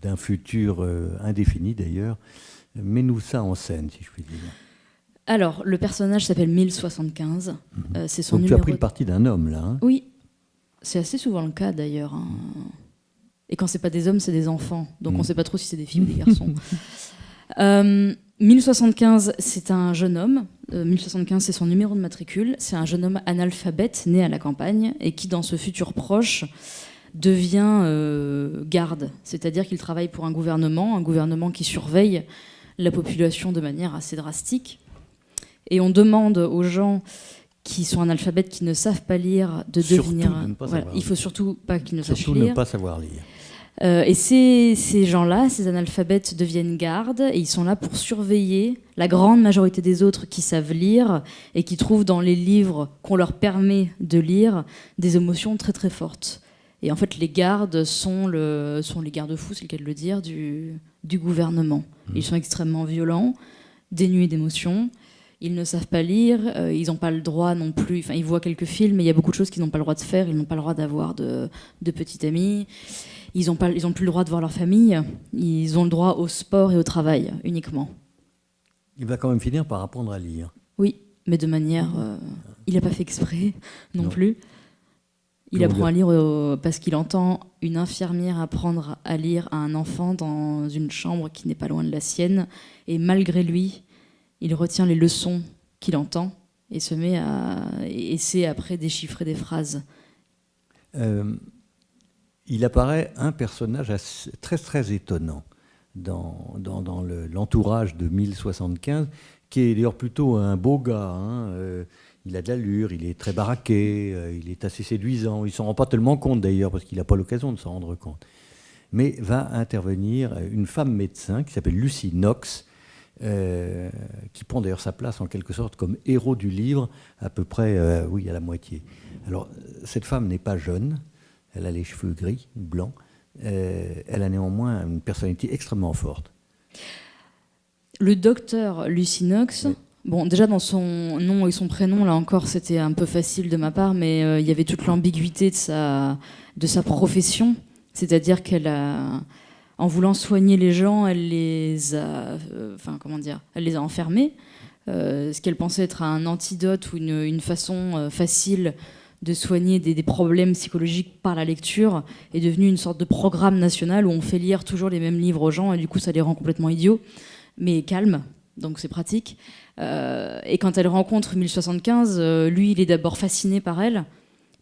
d'un futur indéfini d'ailleurs? Mets-nous ça en scène, si je puis dire. Alors, le personnage s'appelle 1075. C'est son Donc numéro. tu as pris le parti d'un homme, là. Hein? Oui, c'est assez souvent le cas d'ailleurs. Hein. Et quand c'est pas des hommes, c'est des enfants. Donc on ne sait pas trop si c'est des filles ou des garçons. 1075, c'est un jeune homme. 1075, c'est son numéro de matricule. C'est un jeune homme analphabète, né à la campagne, et qui, dans ce futur proche, devient garde. C'est-à-dire qu'il travaille pour un gouvernement qui surveille la population de manière assez drastique. Et on demande aux gens qui sont analphabètes, qui ne savent pas lire, de devenir... Voilà, il faut surtout pas qu'ils ne sachent lire. Surtout ne pas savoir lire. Et ces gens-là, ces analphabètes, deviennent gardes et ils sont là pour surveiller la grande majorité des autres qui savent lire et qui trouvent dans les livres qu'on leur permet de lire des émotions très très fortes. Et en fait, les gardes sont les garde-fous, c'est le cas de le dire, du gouvernement. Ils sont extrêmement violents, dénués d'émotions. Ils ne savent pas lire, ils n'ont pas le droit non plus... Enfin, ils voient quelques films, mais il y a beaucoup de choses qu'ils n'ont pas le droit de faire. Ils n'ont pas le droit d'avoir de petits amis. Ils n'ont plus le droit de voir leur famille. Ils ont le droit au sport et au travail, uniquement. Il va quand même finir par apprendre à lire. Oui, mais de manière... il n'a pas fait exprès non plus. Il apprend à lire parce qu'il entend une infirmière apprendre à lire à un enfant dans une chambre qui n'est pas loin de la sienne. Et malgré lui... il retient les leçons qu'il entend et se met à essayer après déchiffrer des phrases. Il apparaît un personnage très très étonnant dans l'entourage de 1075, qui est d'ailleurs plutôt un beau gars. Hein. Il a de l'allure, il est très baraqué, il est assez séduisant. Il ne s'en rend pas tellement compte d'ailleurs, parce qu'il n'a pas l'occasion de s'en rendre compte. Mais va intervenir une femme médecin qui s'appelle Lucy Knox, qui prend d'ailleurs sa place en quelque sorte comme héros du livre, à peu près, à la moitié. Alors, cette femme n'est pas jeune, elle a les cheveux gris, blancs, elle a néanmoins une personnalité extrêmement forte. Le docteur Lucy Knox, oui. Bon, déjà dans son nom et son prénom, là encore, c'était un peu facile de ma part, mais il y avait toute l'ambiguïté de sa profession, c'est-à-dire qu'elle a... En voulant soigner les gens, elle les a enfermés. ce qu'elle pensait être un antidote ou une façon facile de soigner des problèmes psychologiques par la lecture est devenu une sorte de programme national où on fait lire toujours les mêmes livres aux gens et du coup ça les rend complètement idiots, mais calmes, donc c'est pratique. Et quand elle rencontre 1075, lui il est d'abord fasciné par elle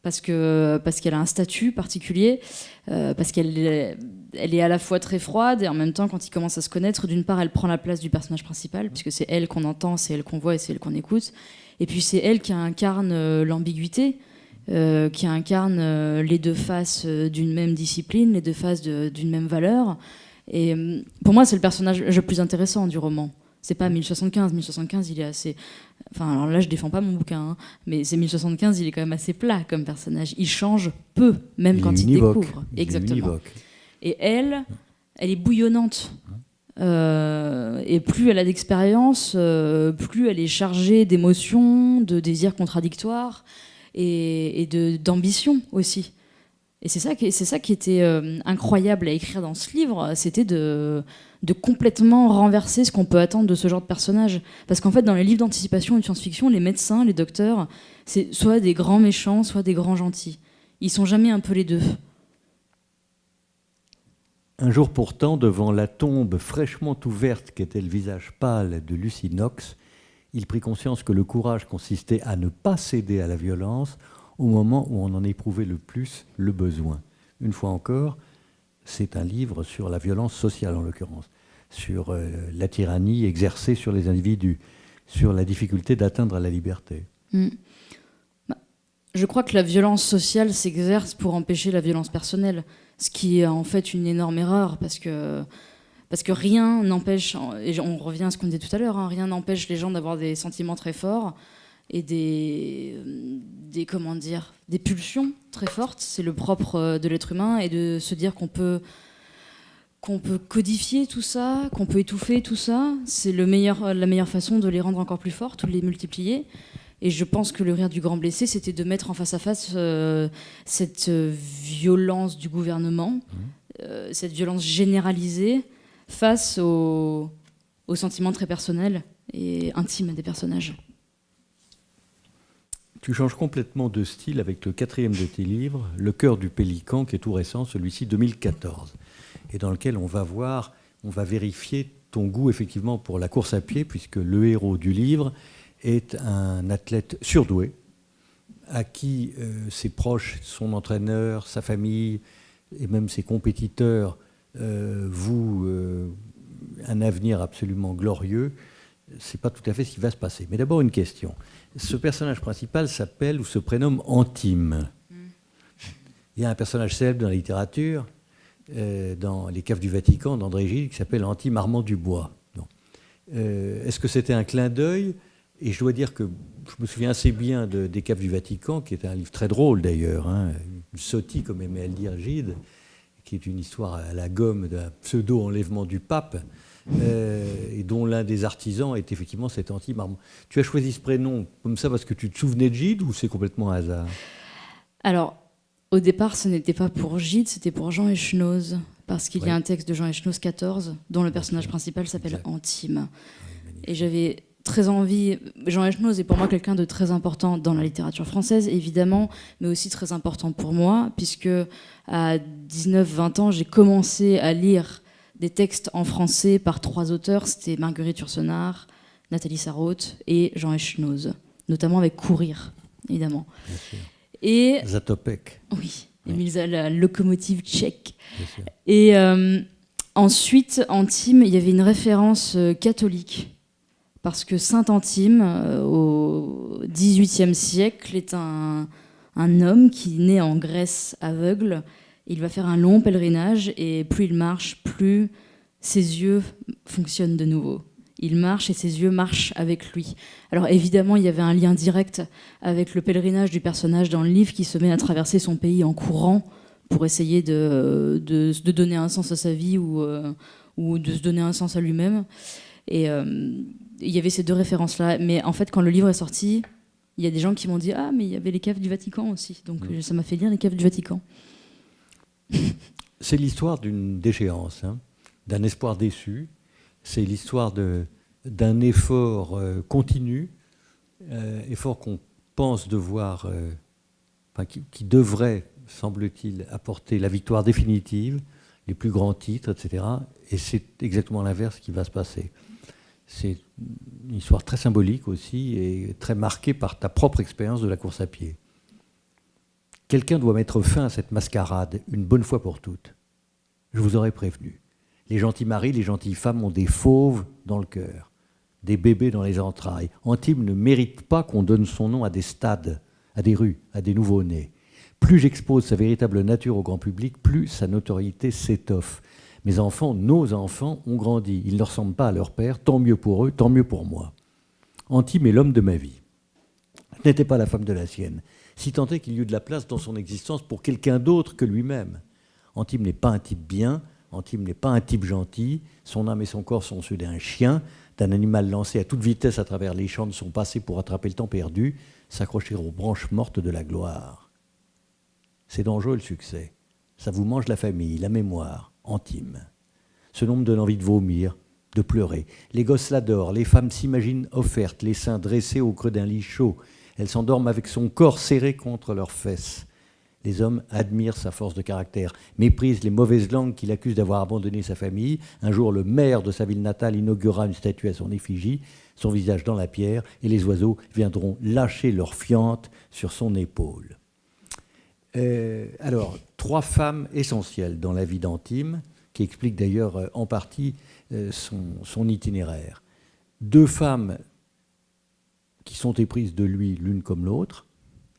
parce qu'elle a un statut particulier, parce qu'elle est à la fois très froide et en même temps quand ils commencent à se connaître, d'une part elle prend la place du personnage principal puisque c'est elle qu'on entend, c'est elle qu'on voit et c'est elle qu'on écoute, et puis c'est elle qui incarne l'ambiguïté, qui incarne les deux faces d'une même discipline, les deux faces d'une même valeur. Et pour moi, c'est le personnage le plus intéressant du roman. C'est pas 1075. 1075, il est assez... Enfin, alors là, je défends pas mon bouquin, hein, mais c'est 1075, il est quand même assez plat comme personnage. Il change peu, même quand il découvre. Exactement. Et elle est bouillonnante. Et plus elle a d'expérience, plus elle est chargée d'émotions, de désirs contradictoires et d'ambition aussi. Et c'est ça qui était incroyable à écrire dans ce livre, c'était de complètement renverser ce qu'on peut attendre de ce genre de personnage. Parce qu'en fait, dans les livres d'anticipation et de science-fiction, les médecins, les docteurs, c'est soit des grands méchants, soit des grands gentils. Ils sont jamais un peu les deux. Un jour pourtant, devant la tombe fraîchement ouverte qu'était le visage pâle de Lucy Knox, il prit conscience que le courage consistait à ne pas céder à la violence au moment où on en éprouvait le plus le besoin. Une fois encore, c'est un livre sur la violence sociale, en l'occurrence, sur la tyrannie exercée sur les individus, sur la difficulté d'atteindre la liberté. Je crois que la violence sociale s'exerce pour empêcher la violence personnelle, ce qui est en fait une énorme erreur, parce que rien n'empêche, et on revient à ce qu'on disait tout à l'heure, hein, rien n'empêche les gens d'avoir des sentiments très forts et des pulsions très fortes. C'est le propre de l'être humain, et de se dire qu'on peut codifier tout ça, qu'on peut étouffer tout ça, c'est la meilleure façon de les rendre encore plus fortes ou de les multiplier. Et je pense que le rire du grand blessé, c'était de mettre en face à face cette violence du gouvernement, cette violence généralisée, face aux sentiments très personnels et intimes des personnages. Tu changes complètement de style avec le 4e de tes livres, Le cœur du pélican, qui est tout récent, celui-ci 2014, et dans lequel on va vérifier ton goût effectivement pour la course à pied, puisque le héros du livre est un athlète surdoué, à qui ses proches, son entraîneur, sa famille et même ses compétiteurs vouent un avenir absolument glorieux. C'est pas tout à fait ce qui va se passer. Mais d'abord une question. Ce personnage principal s'appelle ou se prénomme Antime. Il y a un personnage célèbre dans la littérature, dans Les Caves du Vatican, d'André Gide, qui s'appelle Antime Armand Dubois. Est-ce que c'était un clin d'œil ? Et je dois dire que je me souviens assez bien des Caves du Vatican, qui est un livre très drôle d'ailleurs, hein, une sotie, comme aimait à le dire Gide, qui est une histoire à la gomme d'un pseudo-enlèvement du pape, et dont l'un des artisans est effectivement cet Antime Armand. Tu as choisi ce prénom comme ça parce que tu te souvenais de Gide, ou c'est complètement un hasard ? Alors, au départ, ce n'était pas pour Gide, c'était pour Jean Echenoz, parce qu'il y a un texte de Jean Echenoz 14, dont le personnage principal s'appelle Antime. Et j'avais très envie... Jean Echenoz est pour moi quelqu'un de très important dans la littérature française, évidemment, mais aussi très important pour moi, puisque à 19-20 ans, j'ai commencé à lire des textes en français par 3 auteurs. C'était Marguerite Yourcenar, Nathalie Sarraute et Jean Echenoz, notamment avec Courir, évidemment. Bien sûr. Et Zatopek. oui, Émile Zola, la locomotive tchèque. Et ensuite, Antime, il y avait une référence catholique, parce que Saint Antime, au XVIIIe siècle, est un homme qui naît en Grèce aveugle. Il va faire un long pèlerinage, et plus il marche, plus ses yeux fonctionnent de nouveau. Il marche et ses yeux marchent avec lui. Alors évidemment, il y avait un lien direct avec le pèlerinage du personnage dans le livre, qui se met à traverser son pays en courant pour essayer de donner un sens à sa vie ou de se donner un sens à lui-même. Et il y avait ces 2 références-là. Mais en fait, quand le livre est sorti, il y a des gens qui m'ont dit « Ah, mais il y avait les Caves du Vatican aussi. » Donc ça m'a fait lire les Caves du Vatican. C'est l'histoire d'une déchéance, hein, d'un espoir déçu. C'est l'histoire d'un effort continu, effort qu'on pense devoir, qui devrait, semble-t-il, apporter la victoire définitive, les plus grands titres, etc. Et c'est exactement l'inverse qui va se passer. C'est une histoire très symbolique aussi et très marquée par ta propre expérience de la course à pied. Quelqu'un doit mettre fin à cette mascarade une bonne fois pour toutes. Je vous aurais prévenu. Les gentils maris, les gentilles femmes ont des fauves dans le cœur, des bébés dans les entrailles. Antibes ne mérite pas qu'on donne son nom à des stades, à des rues, à des nouveaux-nés. Plus j'expose sa véritable nature au grand public, plus sa notoriété s'étoffe. Mes enfants, nos enfants, ont grandi. Ils ne ressemblent pas à leur père, tant mieux pour eux, tant mieux pour moi. Antibes est l'homme de ma vie. Ce n'était pas la femme de la sienne, si tant est qu'il y eut de la place dans son existence pour quelqu'un d'autre que lui-même. Antibes n'est pas un type bien, Antibes n'est pas un type gentil, son âme et son corps sont ceux d'un chien, d'un animal lancé à toute vitesse à travers les champs de son passé pour attraper le temps perdu, s'accrocher aux branches mortes de la gloire. C'est dangereux le succès, ça vous mange la famille, la mémoire. Antime. Ce nom me donne envie de vomir, de pleurer. Les gosses l'adorent, les femmes s'imaginent offertes, les seins dressés au creux d'un lit chaud. Elles s'endorment avec son corps serré contre leurs fesses. Les hommes admirent sa force de caractère, méprisent les mauvaises langues qui l'accusent d'avoir abandonné sa famille. Un jour, le maire de sa ville natale inaugurera une statue à son effigie, son visage dans la pierre, et les oiseaux viendront lâcher leur fiente sur son épaule. Alors, 3 femmes essentielles dans la vie d'Antime, qui expliquent d'ailleurs en partie son itinéraire. 2 femmes qui sont éprises de lui l'une comme l'autre.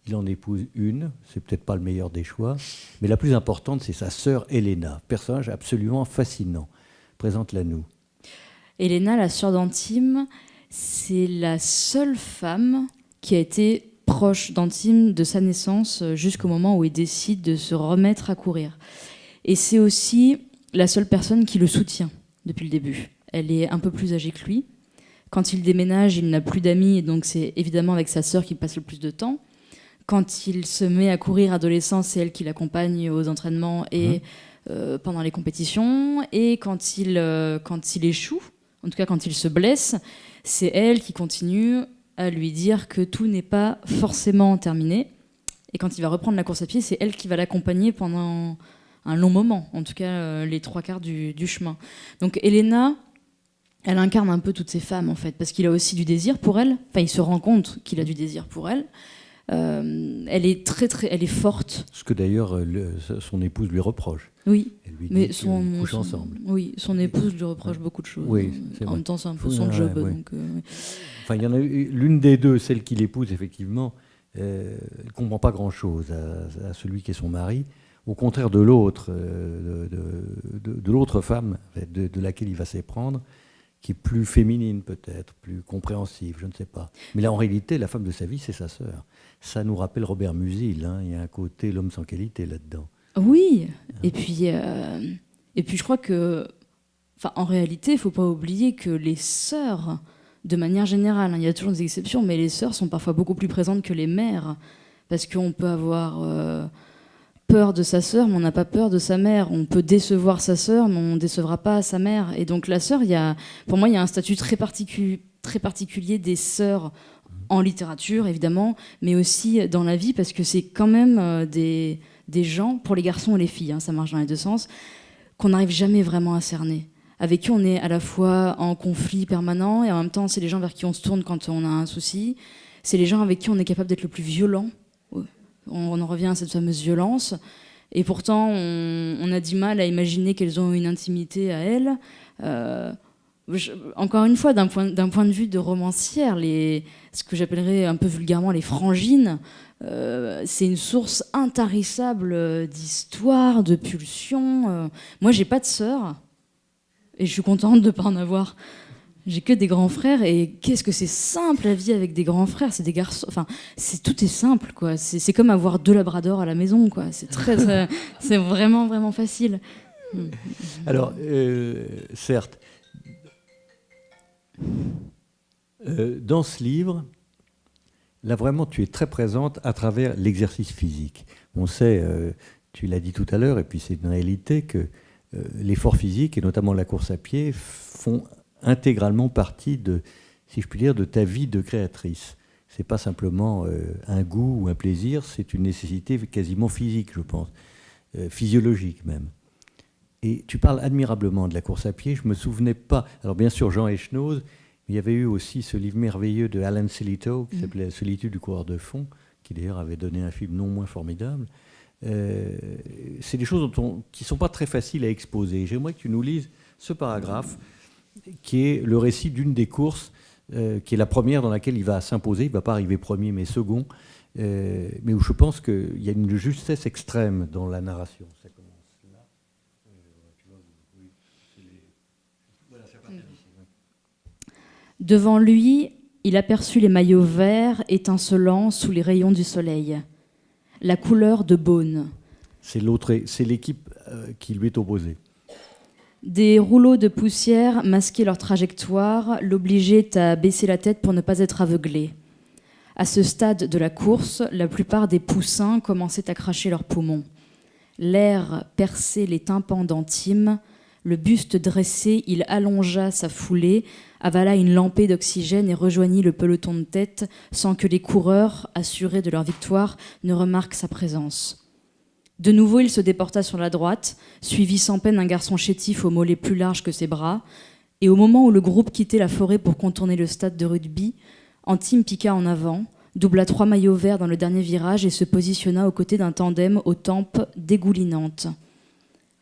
Il en épouse une, c'est peut-être pas le meilleur des choix, mais la plus importante, c'est sa sœur Helena, personnage absolument fascinant. Présente-la nous. Helena, la sœur d'Antime, c'est la seule femme qui a été proche d'Antime de sa naissance jusqu'au moment où il décide de se remettre à courir. Et c'est aussi la seule personne qui le soutient depuis le début. Elle est un peu plus âgée que lui. Quand il déménage, il n'a plus d'amis, et donc c'est évidemment avec sa sœur qu'il passe le plus de temps. Quand il se met à courir adolescent, c'est elle qui l'accompagne aux entraînements et pendant les compétitions. Et quand il échoue, en tout cas quand il se blesse, c'est elle qui continue à lui dire que tout n'est pas forcément terminé. Et quand il va reprendre la course à pied, c'est elle qui va l'accompagner pendant un long moment, en tout cas les 3/4 du chemin. Donc Helena, elle incarne un peu toutes ces femmes, en fait, parce qu'il a aussi du désir pour elle. Enfin, il se rend compte qu'il a du désir pour elle. Elle est elle est forte. Ce que d'ailleurs son épouse lui reproche. Oui. Elle lui Mais dit qu'ils couchent ensemble. Oui, son épouse lui reproche beaucoup de choses. Oui, c'est en vrai. même temps, c'est un peu son job. Ouais. Donc, Enfin, il y en a l'une des deux, celle qui l'épouse, effectivement, elle ne comprend pas grand-chose à celui qui est son mari. Au contraire de l'autre, de l'autre femme de laquelle il va s'éprendre, qui est plus féminine peut-être, plus compréhensive, je ne sais pas. Mais là, en réalité, la femme de sa vie, c'est sa sœur. Ça nous rappelle Robert Musil, hein. Il y a un côté l'homme sans qualité là-dedans. Oui, et puis je crois que, en réalité, il ne faut pas oublier que les sœurs, de manière générale, hein, il y a toujours des exceptions, mais les sœurs sont parfois beaucoup plus présentes que les mères, parce qu'on peut avoir peur de sa sœur, mais on n'a pas peur de sa mère. On peut décevoir sa sœur, mais on ne décevra pas sa mère. Et donc la sœur, pour moi, il y a un statut très particulier des sœurs en littérature, évidemment, mais aussi dans la vie, parce que c'est quand même des gens, pour les garçons et les filles, hein, ça marche dans les deux sens, qu'on n'arrive jamais vraiment à cerner. Avec qui on est à la fois en conflit permanent, et en même temps, c'est les gens vers qui on se tourne quand on a un souci. C'est les gens avec qui on est capable d'être le plus violent. On en revient à cette fameuse violence. Et pourtant, on a du mal à imaginer qu'elles ont une intimité à elles. Encore une fois, d'un point de vue de romancière, ce que j'appellerais un peu vulgairement les frangines, c'est une source intarissable d'histoire, de pulsions. Moi, j'ai pas de sœur, et je suis contente de pas en avoir. J'ai que des grands frères, et qu'est-ce que c'est simple la vie avec des grands frères. C'est des garçons, enfin, tout est simple, quoi. C'est comme avoir 2 labradors à la maison, quoi. C'est vraiment vraiment facile. Alors, certes, dans ce livre, là vraiment, tu es très présente à travers l'exercice physique. On sait, tu l'as dit tout à l'heure, et puis c'est une réalité que l'effort physique, et notamment la course à pied, font intégralement partie de, si je puis dire, de ta vie de créatrice. C'est pas simplement un goût ou un plaisir, c'est une nécessité quasiment physique, je pense, physiologique même. Et tu parles admirablement de la course à pied. Je me souvenais pas. Alors bien sûr, Jean Echenoz, mais il y avait eu aussi ce livre merveilleux de Alan Sillitoe qui s'appelait Solitude du coureur de fond, qui d'ailleurs avait donné un film non moins formidable. C'est des choses qui ne sont pas très faciles à exposer. J'aimerais que tu nous lises ce paragraphe, qui est le récit d'une des courses, qui est la première dans laquelle il va s'imposer. Il ne va pas arriver premier, mais second, mais où je pense qu'il y a une justesse extrême dans la narration. Ça commence là. Devant lui, il aperçut les maillots verts étincelants sous les rayons du soleil. La couleur de Beaune. C'est l'équipe qui lui est opposée. Des rouleaux de poussière masquaient leur trajectoire, l'obligeaient à baisser la tête pour ne pas être aveuglé. À ce stade de la course, la plupart des poussins commençaient à cracher leurs poumons. L'air perçait les tympans d'Antime. Le buste dressé, il allongea sa foulée, avala une lampée d'oxygène et rejoignit le peloton de tête sans que les coureurs, assurés de leur victoire, ne remarquent sa présence. De nouveau, il se déporta sur la droite, suivi sans peine un garçon chétif aux mollets plus larges que ses bras, et au moment où le groupe quittait la forêt pour contourner le stade de rugby, Antime piqua en avant, doubla 3 maillots verts dans le dernier virage et se positionna aux côtés d'un tandem aux tempes dégoulinantes.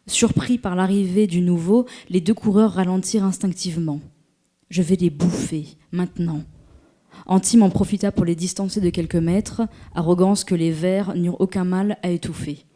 Surpris par l'arrivée du nouveau, les 2 coureurs ralentirent instinctivement. « Je vais les bouffer, maintenant !» Antime en profita pour les distancer de quelques mètres, arrogance que les verts n'eurent aucun mal à étouffer.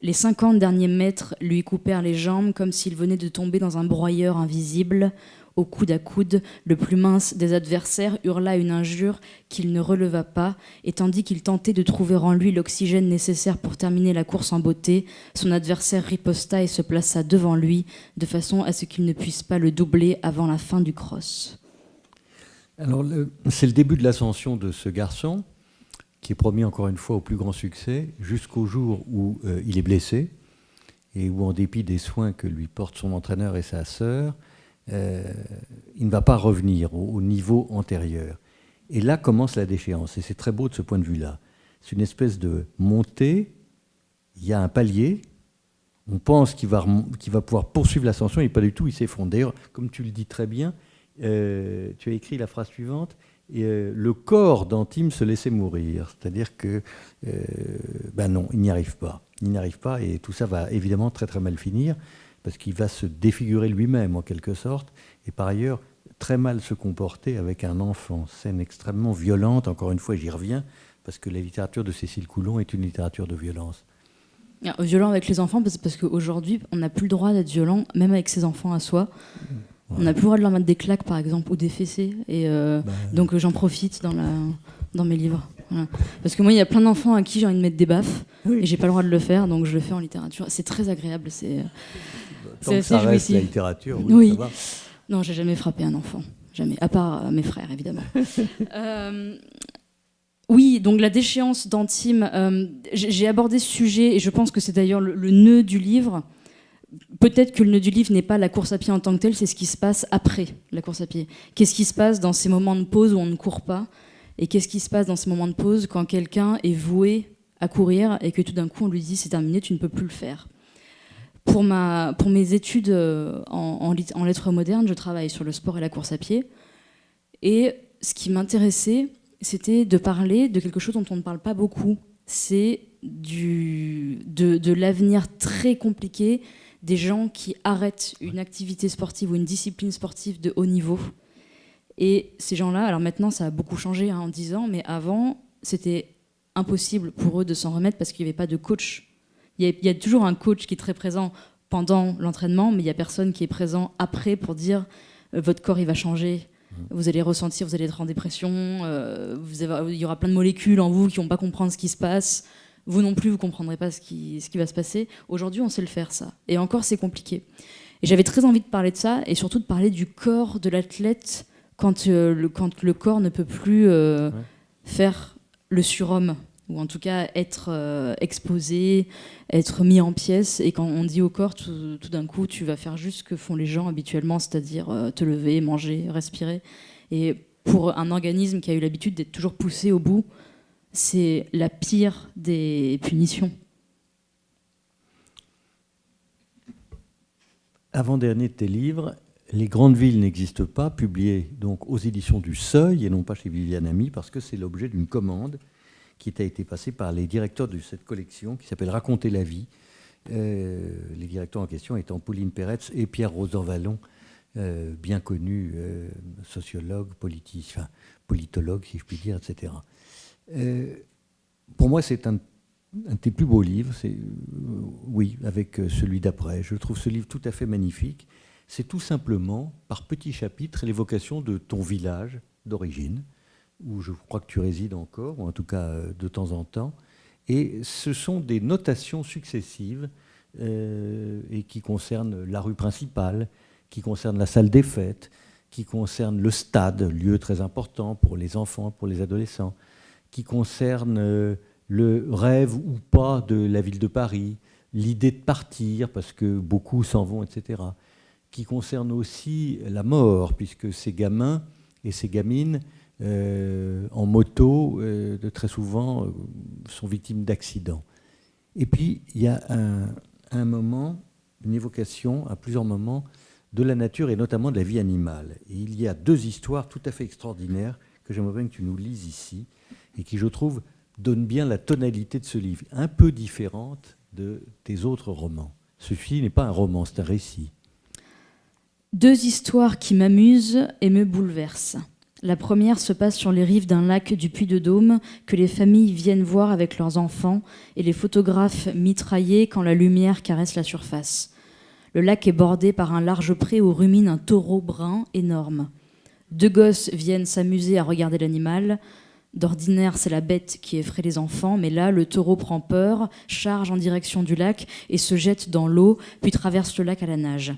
Les 50 derniers mètres lui coupèrent les jambes comme s'il venait de tomber dans un broyeur invisible. Au coude à coude, le plus mince des adversaires hurla une injure qu'il ne releva pas, et tandis qu'il tentait de trouver en lui l'oxygène nécessaire pour terminer la course en beauté, son adversaire riposta et se plaça devant lui, de façon à ce qu'il ne puisse pas le doubler avant la fin du cross. Alors, c'est le début de l'ascension de ce garçon, qui est promis encore une fois au plus grand succès, jusqu'au jour où il est blessé, et où, en dépit des soins que lui portent son entraîneur et sa sœur, il ne va pas revenir au niveau antérieur. Et là commence la déchéance, et c'est très beau de ce point de vue-là. C'est une espèce de montée, il y a un palier, on pense qu'il va pouvoir poursuivre l'ascension, et pas du tout, il s'effondre. D'ailleurs, comme tu le dis très bien, tu as écrit la phrase suivante, le corps d'Antime se laissait mourir, c'est-à-dire que, non, il n'y arrive pas. Il n'y arrive pas, et tout ça va évidemment très très mal finir, parce qu'il va se défigurer lui-même en quelque sorte, et par ailleurs très mal se comporter avec un enfant. Scène extrêmement violente, encore une fois j'y reviens, parce que la littérature de Cécile Coulon est une littérature de violence. Violent avec les enfants, parce qu'aujourd'hui on n'a plus le droit d'être violent, même avec ses enfants à soi. Ouais. On n'a plus le droit de leur mettre des claques par exemple, ou des fessées, et donc j'en profite dans mes livres. Voilà. Parce que moi il y a plein d'enfants à qui j'ai envie de mettre des baffes, et j'ai pas le droit de le faire, donc je le fais en littérature. C'est très agréable, Tant que ça reste la littérature, oui. Ça va. Non, j'ai jamais frappé un enfant. Jamais. À part mes frères, évidemment. Oui, donc la déchéance d'Antime. J'ai abordé ce sujet, et je pense que c'est d'ailleurs le nœud du livre. Peut-être que le nœud du livre n'est pas la course à pied en tant que telle, c'est ce qui se passe après la course à pied. Qu'est-ce qui se passe dans ces moments de pause où on ne court pas? Et qu'est-ce qui se passe dans ces moments de pause quand quelqu'un est voué à courir et que tout d'un coup on lui dit c'est terminé, tu ne peux plus le faire? Pour mes études en lettres modernes, je travaille sur le sport et la course à pied. Et ce qui m'intéressait, c'était de parler de quelque chose dont on ne parle pas beaucoup. C'est de l'avenir très compliqué des gens qui arrêtent une activité sportive ou une discipline sportive de haut niveau. Et ces gens-là, alors maintenant ça a beaucoup changé en 10 ans, mais avant c'était impossible pour eux de s'en remettre parce qu'il n'y avait pas de coach. Il y a toujours un coach qui est très présent pendant l'entraînement, mais il n'y a personne qui est présent après pour dire votre corps il va changer, vous allez ressentir, vous allez être en dépression, il y aura plein de molécules en vous qui ne vont pas comprendre ce qui se passe, vous non plus vous ne comprendrez pas ce qui va se passer. Aujourd'hui on sait le faire ça, et encore c'est compliqué. Et j'avais très envie de parler de ça, et surtout de parler du corps de l'athlète quand le corps ne peut plus faire le surhomme. ou en tout cas être exposé, être mis en pièces. Et quand on dit au corps, tout d'un coup, tu vas faire juste ce que font les gens habituellement, c'est-à-dire te lever, manger, respirer. Et pour un organisme qui a eu l'habitude d'être toujours poussé au bout, c'est la pire des punitions. Avant-dernier de tes livres, Les grandes villes n'existent pas, publié donc aux éditions du Seuil et non pas chez Viviane Ami, parce que c'est l'objet d'une commande qui a été passée par les directeurs de cette collection qui s'appelle Raconter la vie. Les directeurs en question étant Pauline Peretz et Pierre Rosan-Vallon, bien connus sociologues, politologues, si je puis dire, etc. Pour moi, c'est un de tes plus beaux livres, oui, avec celui d'après. Je trouve ce livre tout à fait magnifique. C'est tout simplement, par petits chapitres, l'évocation de ton village d'origine, où je crois que tu résides encore, ou en tout cas de temps en temps. Et ce sont des notations successives et qui concernent la rue principale, qui concernent la salle des fêtes, qui concernent le stade, lieu très important pour les enfants, pour les adolescents, qui concernent le rêve ou pas de la ville de Paris, l'idée de partir, parce que beaucoup s'en vont, etc., qui concerne aussi la mort, puisque ces gamins et ces gamines, en moto, très souvent, sont victimes d'accidents. Et puis, il y a un moment, une évocation, à plusieurs moments, de la nature et notamment de la vie animale. Et il y a deux histoires tout à fait extraordinaires que j'aimerais bien que tu nous lises ici, et qui, je trouve, donne bien la tonalité de ce livre, un peu différente de tes autres romans. Ceci n'est pas un roman, c'est un récit. Deux histoires qui m'amusent et me bouleversent. La première se passe sur les rives d'un lac du Puy-de-Dôme que les familles viennent voir avec leurs enfants et les photographes mitraillés quand la lumière caresse la surface. Le lac est bordé par un large pré où rumine un taureau brun énorme. Deux gosses viennent s'amuser à regarder l'animal. D'ordinaire, c'est la bête qui effraie les enfants, mais là, le taureau prend peur, charge en direction du lac et se jette dans l'eau, puis traverse le lac à la nage.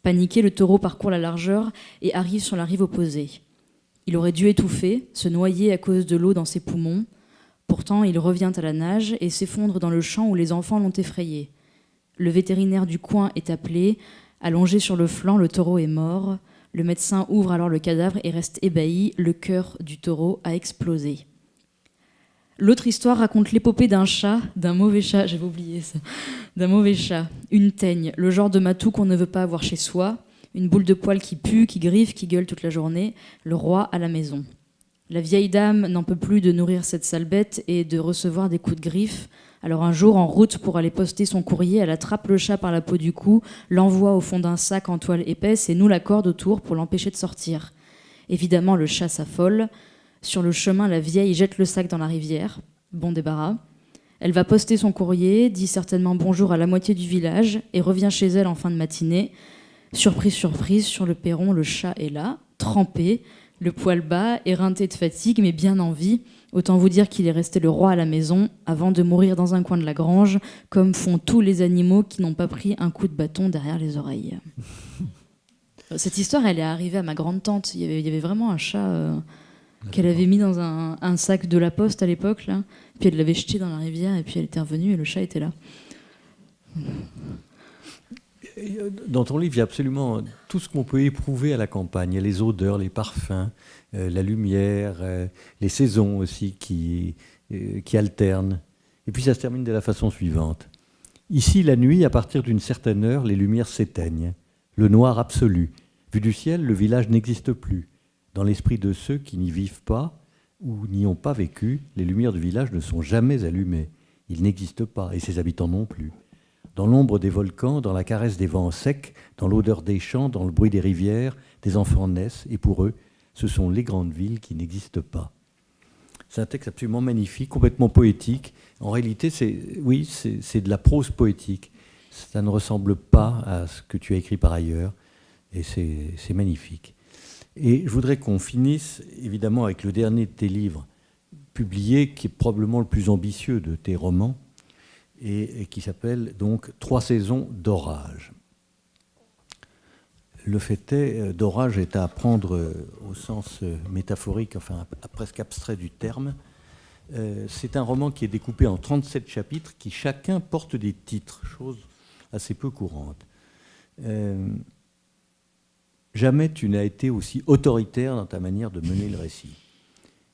Paniqué, le taureau parcourt la largeur et arrive sur la rive opposée. Il aurait dû étouffer, se noyer à cause de l'eau dans ses poumons. Pourtant, il revient à la nage et s'effondre dans le champ où les enfants l'ont effrayé. Le vétérinaire du coin est appelé. Allongé sur le flanc, le taureau est mort. Le médecin ouvre alors le cadavre et reste ébahi. Le cœur du taureau a explosé. L'autre histoire raconte l'épopée d'un chat, d'un mauvais chat, j'avais oublié ça, d'un mauvais chat, une teigne, le genre de matou qu'on ne veut pas avoir chez soi, une boule de poils qui pue, qui griffe, qui gueule toute la journée, le roi à la maison. La vieille dame n'en peut plus de nourrir cette sale bête et de recevoir des coups de griffe. Alors un jour, en route pour aller poster son courrier, elle attrape le chat par la peau du cou, l'envoie au fond d'un sac en toile épaisse et noue la corde autour pour l'empêcher de sortir. Évidemment, le chat s'affole. Sur le chemin, la vieille jette le sac dans la rivière. Bon débarras. Elle va poster son courrier, dit certainement bonjour à la moitié du village et revient chez elle en fin de matinée. Surprise, surprise, sur le perron, le chat est là, trempé, le poil bas, éreinté de fatigue, mais bien en vie. Autant vous dire qu'il est resté le roi à la maison avant de mourir dans un coin de la grange, comme font tous les animaux qui n'ont pas pris un coup de bâton derrière les oreilles. Cette histoire, elle est arrivée à ma grande-tante. Il y avait vraiment un chat qu'elle avait mis dans un sac de la poste à l'époque, là. Puis elle l'avait jeté dans la rivière, et puis elle était revenue, et le chat était là. Dans ton livre, il y a absolument tout ce qu'on peut éprouver à la campagne. Il y a les odeurs, les parfums, la lumière, les saisons aussi qui alternent. Et puis ça se termine de la façon suivante. Ici, la nuit, à partir d'une certaine heure, les lumières s'éteignent. Le noir absolu. Vu du ciel, le village n'existe plus. Dans l'esprit de ceux qui n'y vivent pas ou n'y ont pas vécu, les lumières du village ne sont jamais allumées. Ils n'existent pas, et ses habitants non plus. Dans l'ombre des volcans, dans la caresse des vents secs, dans l'odeur des champs, dans le bruit des rivières, des enfants naissent, et pour eux, ce sont les grandes villes qui n'existent pas. C'est un texte absolument magnifique, complètement poétique. En réalité, c'est de la prose poétique. Ça ne ressemble pas à ce que tu as écrit par ailleurs, et c'est magnifique. Et je voudrais qu'on finisse, évidemment, avec le dernier de tes livres publiés, qui est probablement le plus ambitieux de tes romans, et qui s'appelle donc « 3 saisons d'orage ». Le fait est, d'orage est à prendre au sens métaphorique, enfin presque abstrait du terme. C'est un roman qui est découpé en 37 chapitres qui chacun porte des titres, chose assez peu courante. Jamais tu n'as été aussi autoritaire dans ta manière de mener le récit.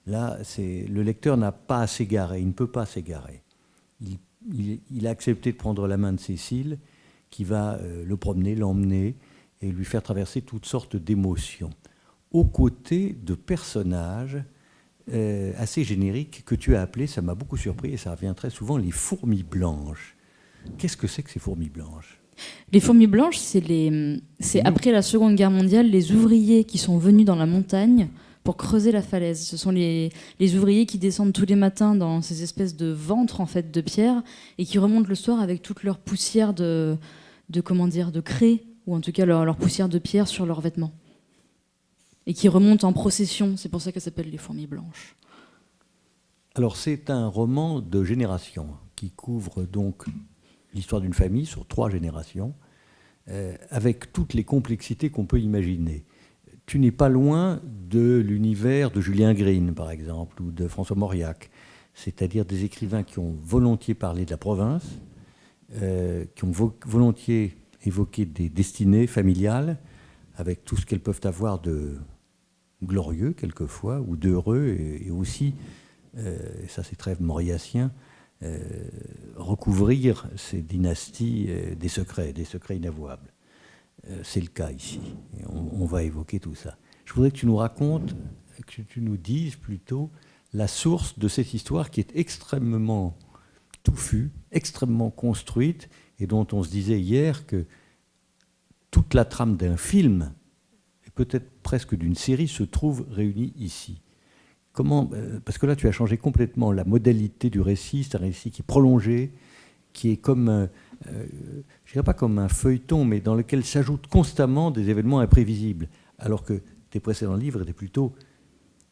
Là, le lecteur n'a pas à s'égarer, il ne peut pas s'égarer. Il a accepté de prendre la main de Cécile, qui va le promener, l'emmener, et lui faire traverser toutes sortes d'émotions, aux côtés de personnages assez génériques que tu as appelés, ça m'a beaucoup surpris, et ça revient très souvent, les fourmis blanches. Qu'est-ce que c'est que ces fourmis blanches ? Les fourmis blanches, c'est après la Seconde Guerre mondiale, les ouvriers qui sont venus dans la montagne pour creuser la falaise. Ce sont les ouvriers qui descendent tous les matins dans ces espèces de ventres en fait, de pierre et qui remontent le soir avec toute leur poussière de craie, ou en tout cas leur poussière de pierre sur leurs vêtements. Et qui remontent en procession. C'est pour ça qu'elle s'appelle les fourmis blanches. Alors c'est un roman de génération qui couvre donc l'histoire d'une famille sur 3 générations, avec toutes les complexités qu'on peut imaginer. Tu n'es pas loin de l'univers de Julien Green, par exemple, ou de François Mauriac, c'est-à-dire des écrivains qui ont volontiers parlé de la province, qui ont volontiers évoqué des destinées familiales, avec tout ce qu'elles peuvent avoir de glorieux, quelquefois, ou d'heureux, et aussi, et ça c'est très mauriacien, recouvrir ces dynasties des secrets inavouables. C'est le cas ici. Et on va évoquer tout ça. Je voudrais que tu nous racontes, que tu nous dises plutôt la source de cette histoire qui est extrêmement touffue, extrêmement construite, et dont on se disait hier que toute la trame d'un film, et peut-être presque d'une série, se trouve réunie ici. Comment, parce que là, tu as changé complètement la modalité du récit. C'est un récit qui est prolongé, qui est comme, je ne dirais pas comme un feuilleton, mais dans lequel s'ajoutent constamment des événements imprévisibles. Alors que tes précédents livres étaient plutôt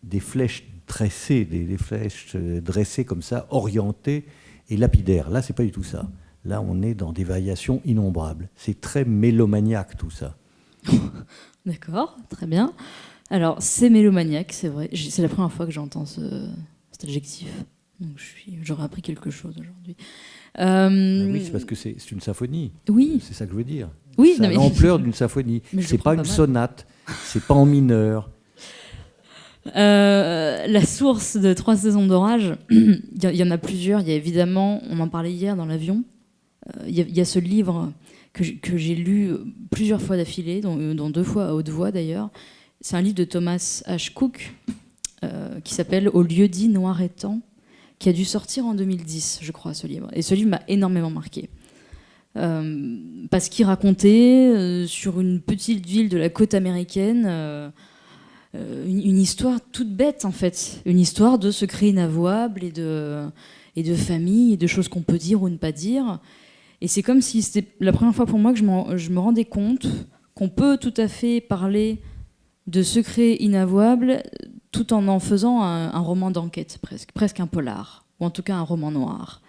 des flèches tressées, des flèches dressées comme ça, orientées et lapidaires. Là, ce n'est pas du tout ça. Là, on est dans des variations innombrables. C'est très mélomaniaque, tout ça. D'accord, très bien. Alors, c'est mélomaniaque, c'est vrai. C'est la première fois que j'entends cet adjectif. Donc, j'aurais appris quelque chose aujourd'hui. Oui, c'est parce que c'est une symphonie. Oui. C'est ça que je veux dire. Oui, c'est l'ampleur d'une symphonie. C'est pas une sonate, c'est pas en mineur. La source de 3 saisons d'orage, il y en a plusieurs. Il y a évidemment, on en parlait hier dans l'avion, il y a ce livre que j'ai lu plusieurs fois d'affilée, dont 2 fois à haute voix d'ailleurs. C'est un livre de Thomas H. Cook qui s'appelle « Au lieu-dit noir étang », qui a dû sortir en 2010, je crois, ce livre. Et ce livre m'a énormément marqué. Parce qu'il racontait, sur une petite ville de la côte américaine, une histoire toute bête, en fait. Une histoire de secrets inavouables et de famille, et de choses qu'on peut dire ou ne pas dire. Et c'est comme si c'était la première fois pour moi que je me rendais compte qu'on peut tout à fait parler de secrets inavouables tout en faisant un roman d'enquête, presque un polar, ou en tout cas un roman noir.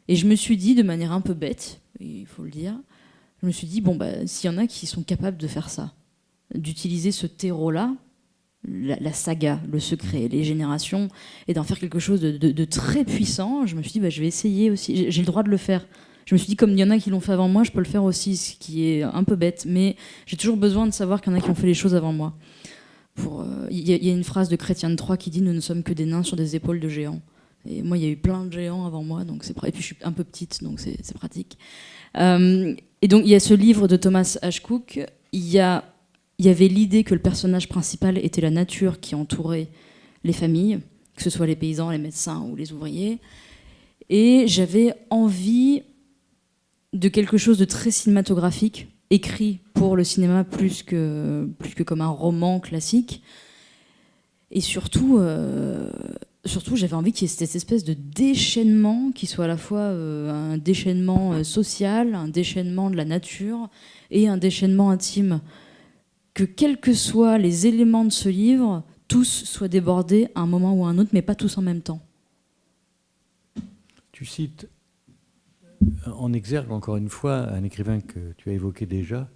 Et je me suis dit, de manière un peu bête, il faut le dire, je me suis dit, s'il y en a qui sont capables de faire ça, d'utiliser ce terreau-là, la saga, le secret, les générations, et d'en faire quelque chose de très puissant, je me suis dit, je vais essayer aussi, j'ai le droit de le faire. Je me suis dit, comme il y en a qui l'ont fait avant moi, je peux le faire aussi, ce qui est un peu bête, mais j'ai toujours besoin de savoir qu'il y en a qui ont fait les choses avant moi. Il y a une phrase de Chrétien de Troyes qui dit « Nous ne sommes que des nains sur des épaules de géants ». Et moi, il y a eu plein de géants avant moi, donc et puis je suis un peu petite, donc c'est pratique. Et donc, il y a ce livre de Thomas H. Cook. Il y avait l'idée que le personnage principal était la nature qui entourait les familles, que ce soit les paysans, les médecins ou les ouvriers. Et j'avais envie de quelque chose de très cinématographique, écrit pour le cinéma plus que comme un roman classique. Et surtout j'avais envie qu'il y ait cette espèce de déchaînement qui soit à la fois un déchaînement social, un déchaînement de la nature et un déchaînement intime. Que quels que soient les éléments de ce livre, tous soient débordés à un moment ou à un autre, mais pas tous en même temps. Tu cites en exergue, encore une fois, un écrivain que tu as évoqué déjà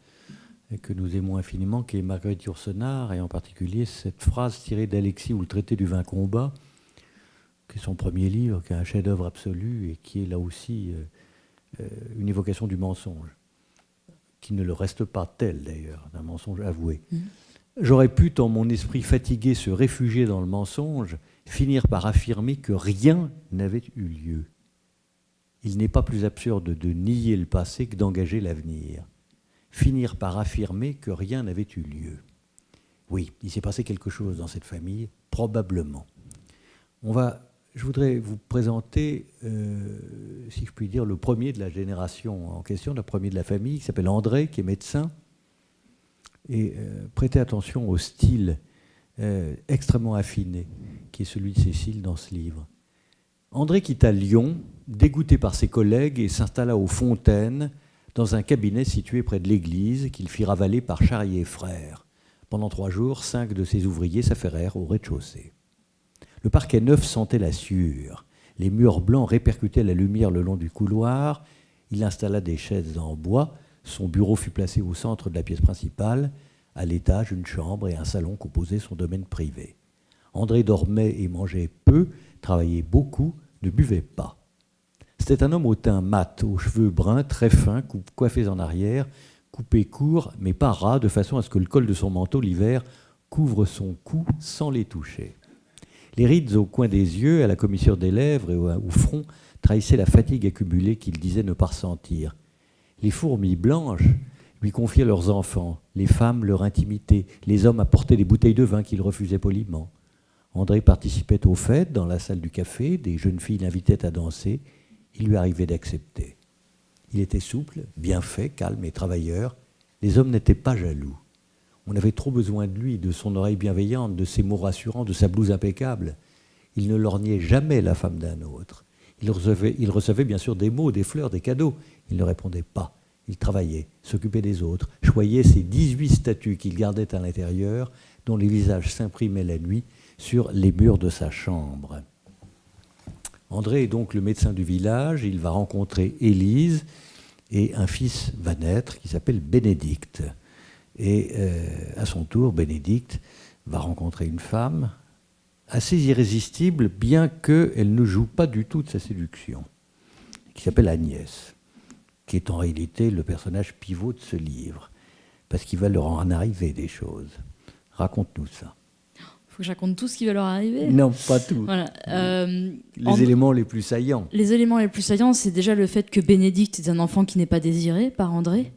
et que nous aimons infiniment, qui est Marguerite Yourcenar, et en particulier cette phrase tirée d'Alexis ou le traité du vin combat, qui est son premier livre, qui est un chef-d'œuvre absolu et qui est là aussi une évocation du mensonge, qui ne le reste pas tel d'ailleurs, d'un mensonge avoué. J'aurais pu, dans mon esprit fatigué, se réfugier dans le mensonge, finir par affirmer que rien n'avait eu lieu. Il n'est pas plus absurde de nier le passé que d'engager l'avenir. Finir par affirmer que rien n'avait eu lieu. Oui, il s'est passé quelque chose dans cette famille, probablement. Je voudrais vous présenter, si je puis dire, le premier de la génération en question, le premier de la famille, qui s'appelle André, qui est médecin. Et prêtez attention au style extrêmement affiné qui est celui de Cécile dans ce livre. André quitta Lyon, dégoûté par ses collègues, et s'installa aux Fontaines, dans un cabinet situé près de l'église, qu'il fit ravaler par Charrier frères. Pendant 3 jours, 5 de ses ouvriers s'affairèrent au rez-de-chaussée. Le parquet neuf sentait la sueur. Les murs blancs répercutaient la lumière le long du couloir. Il installa des chaises en bois. Son bureau fut placé au centre de la pièce principale. À l'étage, une chambre et un salon composaient son domaine privé. André dormait et mangeait peu, travaillait beaucoup, ne buvait pas. C'était un homme au teint mat, aux cheveux bruns, très fins, coiffés en arrière, coupés courts, mais pas ras, de façon à ce que le col de son manteau l'hiver couvre son cou sans les toucher. Les rides au coin des yeux, à la commissure des lèvres et au front trahissaient la fatigue accumulée qu'il disait ne pas ressentir. Les fourmis blanches lui confiaient leurs enfants, les femmes leur intimité, les hommes apportaient des bouteilles de vin qu'il refusait poliment. André participait aux fêtes dans la salle du café, des jeunes filles l'invitaient à danser, il lui arrivait d'accepter. Il était souple, bien fait, calme et travailleur. Les hommes n'étaient pas jaloux. On avait trop besoin de lui, de son oreille bienveillante, de ses mots rassurants, de sa blouse impeccable. Il ne lorgnait jamais la femme d'un autre. Il recevait bien sûr des mots, des fleurs, des cadeaux. Il ne répondait pas. Il travaillait, s'occupait des autres, choyait ces 18 statues qu'il gardait à l'intérieur, dont les visages s'imprimaient la nuit sur les murs de sa chambre. André est donc le médecin du village. Il va rencontrer Élise et un fils va naître qui s'appelle Bénédicte. Et à son tour, Bénédicte va rencontrer une femme assez irrésistible, bien qu'elle ne joue pas du tout de sa séduction, qui s'appelle Agnès, qui est en réalité le personnage pivot de ce livre, parce qu'il va leur en arriver des choses. Raconte-nous ça. Il faut que je raconte tout ce qui va leur arriver. Non, pas tout. Voilà. Les éléments les plus saillants. Les éléments les plus saillants, c'est déjà le fait que Bénédicte est un enfant qui n'est pas désiré par André,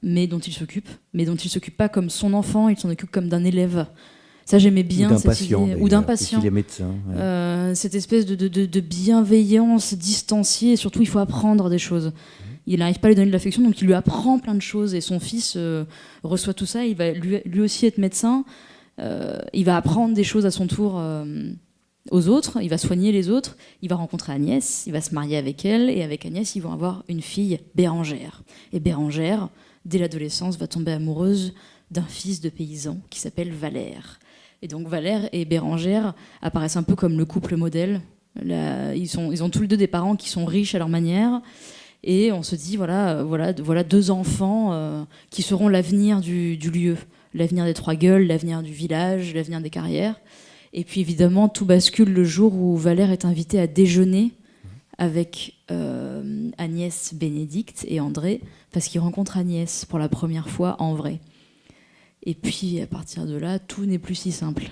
mais dont il s'occupe pas comme son enfant, il s'en occupe comme d'un élève. Ça, j'aimais bien cette idée. Ou d'un patient. Il est médecin. Ouais. Cette espèce de bienveillance distanciée, et surtout, il faut apprendre des choses. Il n'arrive pas à lui donner de l'affection, donc il lui apprend plein de choses, et son fils reçoit tout ça, il va lui aussi être médecin, il va apprendre des choses à son tour aux autres, il va soigner les autres, il va rencontrer Agnès, il va se marier avec elle, et avec Agnès, ils vont avoir une fille, Bérangère. Et Bérangère, dès l'adolescence, va tomber amoureuse d'un fils de paysan qui s'appelle Valère. Et donc Valère et Bérangère apparaissent un peu comme le couple modèle. Ils ont tous les deux des parents qui sont riches à leur manière. Et on se dit, voilà 2 enfants qui seront l'avenir du lieu, l'avenir des Trois Gueules, l'avenir du village, l'avenir des carrières. Et puis évidemment, tout bascule le jour où Valère est invité à déjeuner avec Agnès, Bénédicte et André, parce qu'il rencontre Agnès pour la première fois en vrai. Et puis à partir de là, tout n'est plus si simple.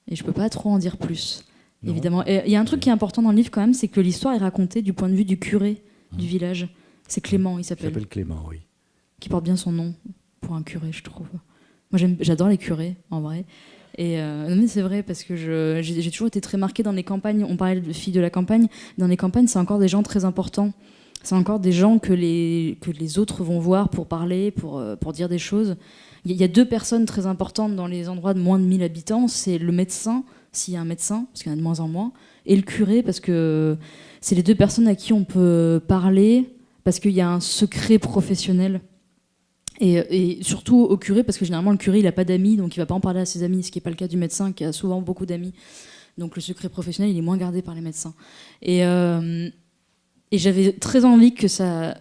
Et je peux pas trop en dire plus, non. Évidemment. Et il y a un truc qui est important dans le livre quand même, c'est que l'histoire est racontée du point de vue du curé du village. C'est Clément, il s'appelle. Il s'appelle Clément, oui. Qui porte bien son nom pour un curé, je trouve. Moi, j'adore les curés, en vrai. Et non, mais c'est vrai, parce que j'ai toujours été très marquée dans les campagnes. On parlait de filles de la campagne. Dans les campagnes, c'est encore des gens très importants. C'est encore des gens que les autres vont voir pour parler, pour dire des choses. Il y a 2 personnes très importantes dans les endroits de moins de 1000 habitants. C'est le médecin, s'il y a un médecin, parce qu'il y en a de moins en moins, et le curé, parce que c'est les 2 personnes à qui on peut parler, parce qu'il y a un secret professionnel. Et surtout au curé, parce que généralement le curé il n'a pas d'amis, donc il ne va pas en parler à ses amis, ce qui n'est pas le cas du médecin qui a souvent beaucoup d'amis. Donc le secret professionnel il est moins gardé par les médecins. Et j'avais très envie que ce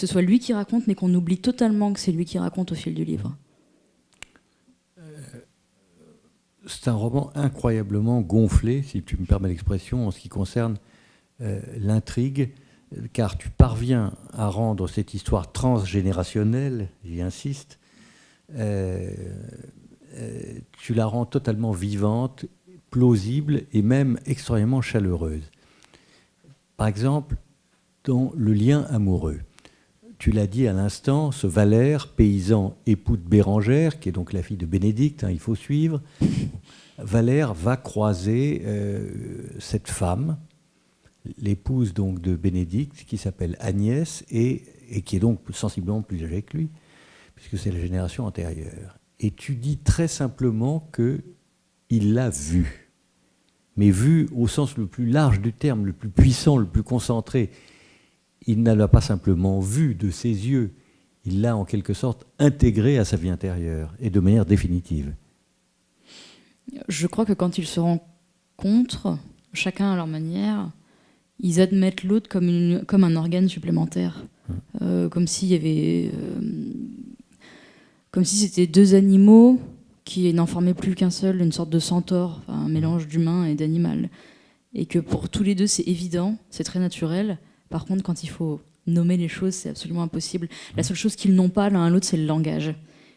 soit lui qui raconte, mais qu'on oublie totalement que c'est lui qui raconte au fil du livre. c'est un roman incroyablement gonflé, si tu me permets l'expression, en ce qui concerne l'intrigue, car tu parviens à rendre cette histoire transgénérationnelle, j'y insiste, tu la rends totalement vivante, plausible et même extrêmement chaleureuse. Par exemple, dans le lien amoureux. Tu l'as dit à l'instant, ce Valère, paysan époux de Bérengère, qui est donc la fille de Bénédicte, il faut suivre. Valère va croiser cette femme, l'épouse donc de Bénédicte, qui s'appelle Agnès, et qui est donc sensiblement plus âgée que lui, puisque c'est la génération antérieure. Et tu dis très simplement qu'il l'a vue, mais vue au sens le plus large du terme, le plus puissant, le plus concentré. Il ne l'a pas simplement vue de ses yeux, il l'a en quelque sorte intégrée à sa vie intérieure, et de manière définitive. Je crois que quand ils se rencontrent, chacun à leur manière, ils admettent l'autre comme un organe supplémentaire. Comme s'il y avait... comme si c'était deux animaux qui n'en formaient plus qu'un seul, une sorte de centaure, un mélange d'humain et d'animal. Et que pour tous les deux, c'est évident, c'est très naturel. Par contre, quand il faut nommer les choses, c'est absolument impossible. La seule chose qu'ils n'ont pas l'un à l'autre, c'est le langage.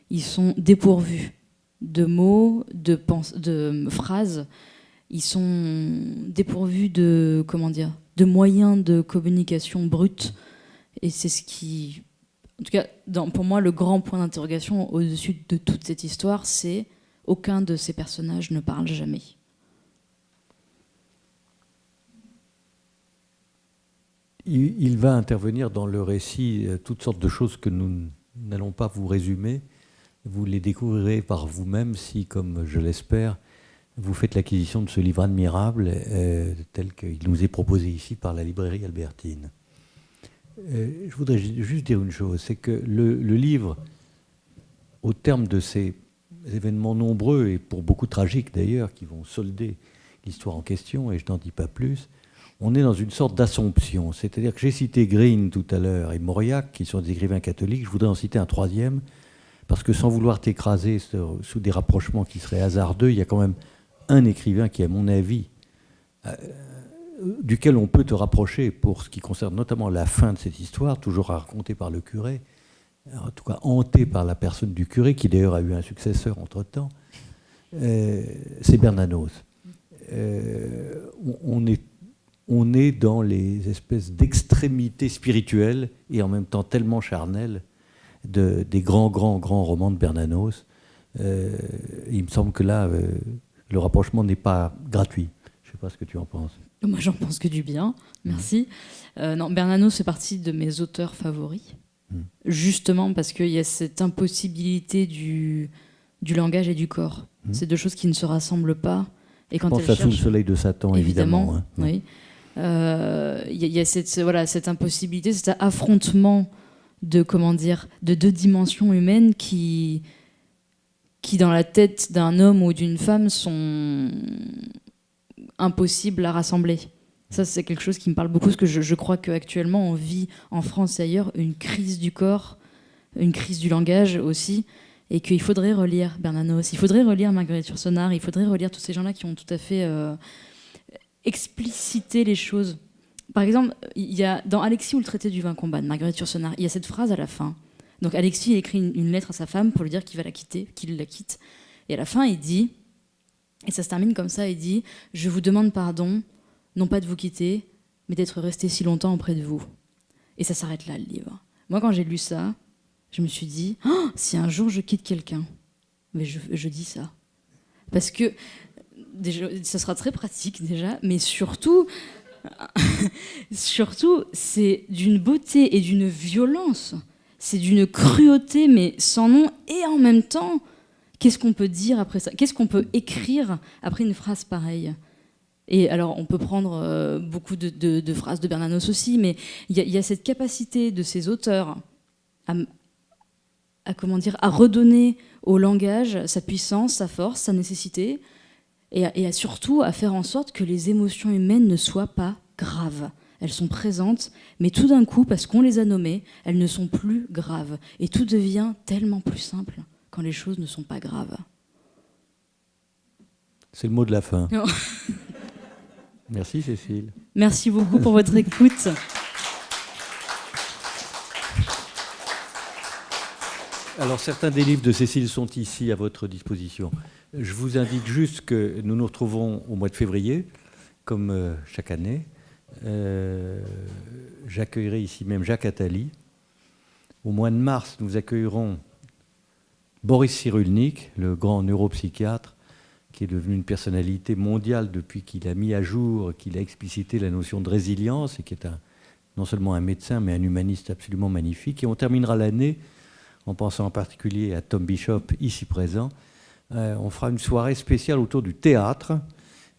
Ils sont dépourvus de mots, de phrases. Ils sont dépourvus de, de moyens de communication bruts. Et c'est ce qui... En tout cas, pour moi, le grand point d'interrogation au-dessus de toute cette histoire, c'est aucun de ces personnages ne parle jamais. Il va intervenir dans le récit toutes sortes de choses que nous n'allons pas vous résumer. Vous les découvrirez par vous-même si, comme je l'espère, vous faites l'acquisition de ce livre admirable tel qu'il nous est proposé ici par la librairie Albertine. Je voudrais juste dire une chose, c'est que le livre, au terme de ces événements nombreux, et pour beaucoup tragiques d'ailleurs, qui vont solder l'histoire en question, et je n'en dis pas plus, on est dans une sorte d'assomption. C'est-à-dire que j'ai cité Green tout à l'heure et Mauriac, qui sont des écrivains catholiques, je voudrais en citer un troisième, parce que sans vouloir t'écraser sous des rapprochements qui seraient hasardeux, il y a quand même un écrivain qui, à mon avis, duquel on peut te rapprocher pour ce qui concerne notamment la fin de cette histoire, toujours racontée par le curé, en tout cas hantée par la personne du curé, qui d'ailleurs a eu un successeur entre-temps, c'est Bernanos. On est dans les espèces d'extrémités spirituelles et en même temps tellement charnelles des grands romans de Bernanos. Il me semble que là, le rapprochement n'est pas gratuit. Je ne sais pas ce que tu en penses. Moi, j'en pense que du bien, merci. Non, Bernanos fait partie de mes auteurs favoris, justement parce qu'il y a cette impossibilité du langage et du corps. C'est deux choses qui ne se rassemblent pas. Et quand je pense à Sous le soleil de Satan, évidemment. Oui. Il y a cette impossibilité, cet affrontement de deux dimensions humaines qui dans la tête d'un homme ou d'une femme sont impossibles à rassembler. Ça, c'est quelque chose qui me parle beaucoup, parce que je crois qu'actuellement, on vit en France et ailleurs une crise du corps, une crise du langage aussi, et qu'il faudrait relire Bernanos, il faudrait relire Marguerite Yourcenar, il faudrait relire tous ces gens-là qui ont tout à fait explicité les choses. Par exemple, il y a, dans Alexis ou le traité du vin combat de Marguerite Yourcenar, il y a cette phrase à la fin. Donc Alexis écrit une lettre à sa femme pour lui dire qu'il va la quitter, qu'il la quitte. Et à la fin, il dit, et ça se termine comme ça, il dit « Je vous demande pardon, non pas de vous quitter, mais d'être resté si longtemps auprès de vous. » Et ça s'arrête là, le livre. Moi, quand j'ai lu ça, je me suis dit oh, « Si un jour je quitte quelqu'un, mais je dis ça. » Parce que déjà, ça sera très pratique déjà, mais surtout, c'est d'une beauté et d'une violence. C'est d'une cruauté, mais sans nom. Et en même temps, qu'est-ce qu'on peut dire après ça? Qu'est-ce qu'on peut écrire après une phrase pareille? Et alors, on peut prendre beaucoup de phrases de Bernanos aussi, mais il y a cette capacité de ces auteurs à redonner au langage sa puissance, sa force, sa nécessité, et surtout à faire en sorte que les émotions humaines ne soient pas graves. Elles sont présentes, mais tout d'un coup, parce qu'on les a nommées, elles ne sont plus graves. Et tout devient tellement plus simple quand les choses ne sont pas graves. C'est le mot de la fin. Non. Merci Cécile. Merci beaucoup pour votre écoute. Alors certains des livres de Cécile sont ici à votre disposition. Je vous indique juste que nous nous retrouvons au mois de février, comme chaque année. J'accueillerai ici même Jacques Attali. Au mois de mars, nous accueillerons Boris Cyrulnik, le grand neuropsychiatre, qui est devenu une personnalité mondiale depuis qu'il a mis à jour, qu'il a explicité la notion de résilience, et qui est non seulement un médecin, mais un humaniste absolument magnifique. Et on terminera l'année, en pensant en particulier à Tom Bishop, ici présent. On fera une soirée spéciale autour du théâtre,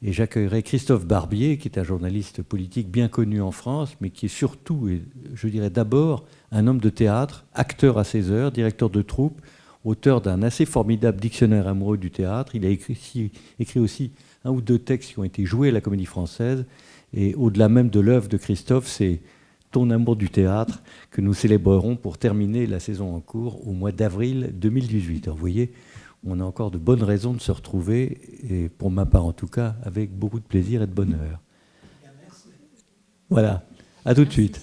et j'accueillerai Christophe Barbier, qui est un journaliste politique bien connu en France, mais qui est surtout, et je dirais d'abord, un homme de théâtre, acteur à ses heures, directeur de troupe, auteur d'un assez formidable dictionnaire amoureux du théâtre. Il a écrit aussi un ou deux textes qui ont été joués à la Comédie Française. Et au-delà même de l'œuvre de Christophe, c'est ton amour du théâtre que nous célébrerons pour terminer la saison en cours au mois d'avril 2018. Alors vous voyez, on a encore de bonnes raisons de se retrouver, et pour ma part en tout cas, avec beaucoup de plaisir et de bonheur. Voilà, à tout de suite.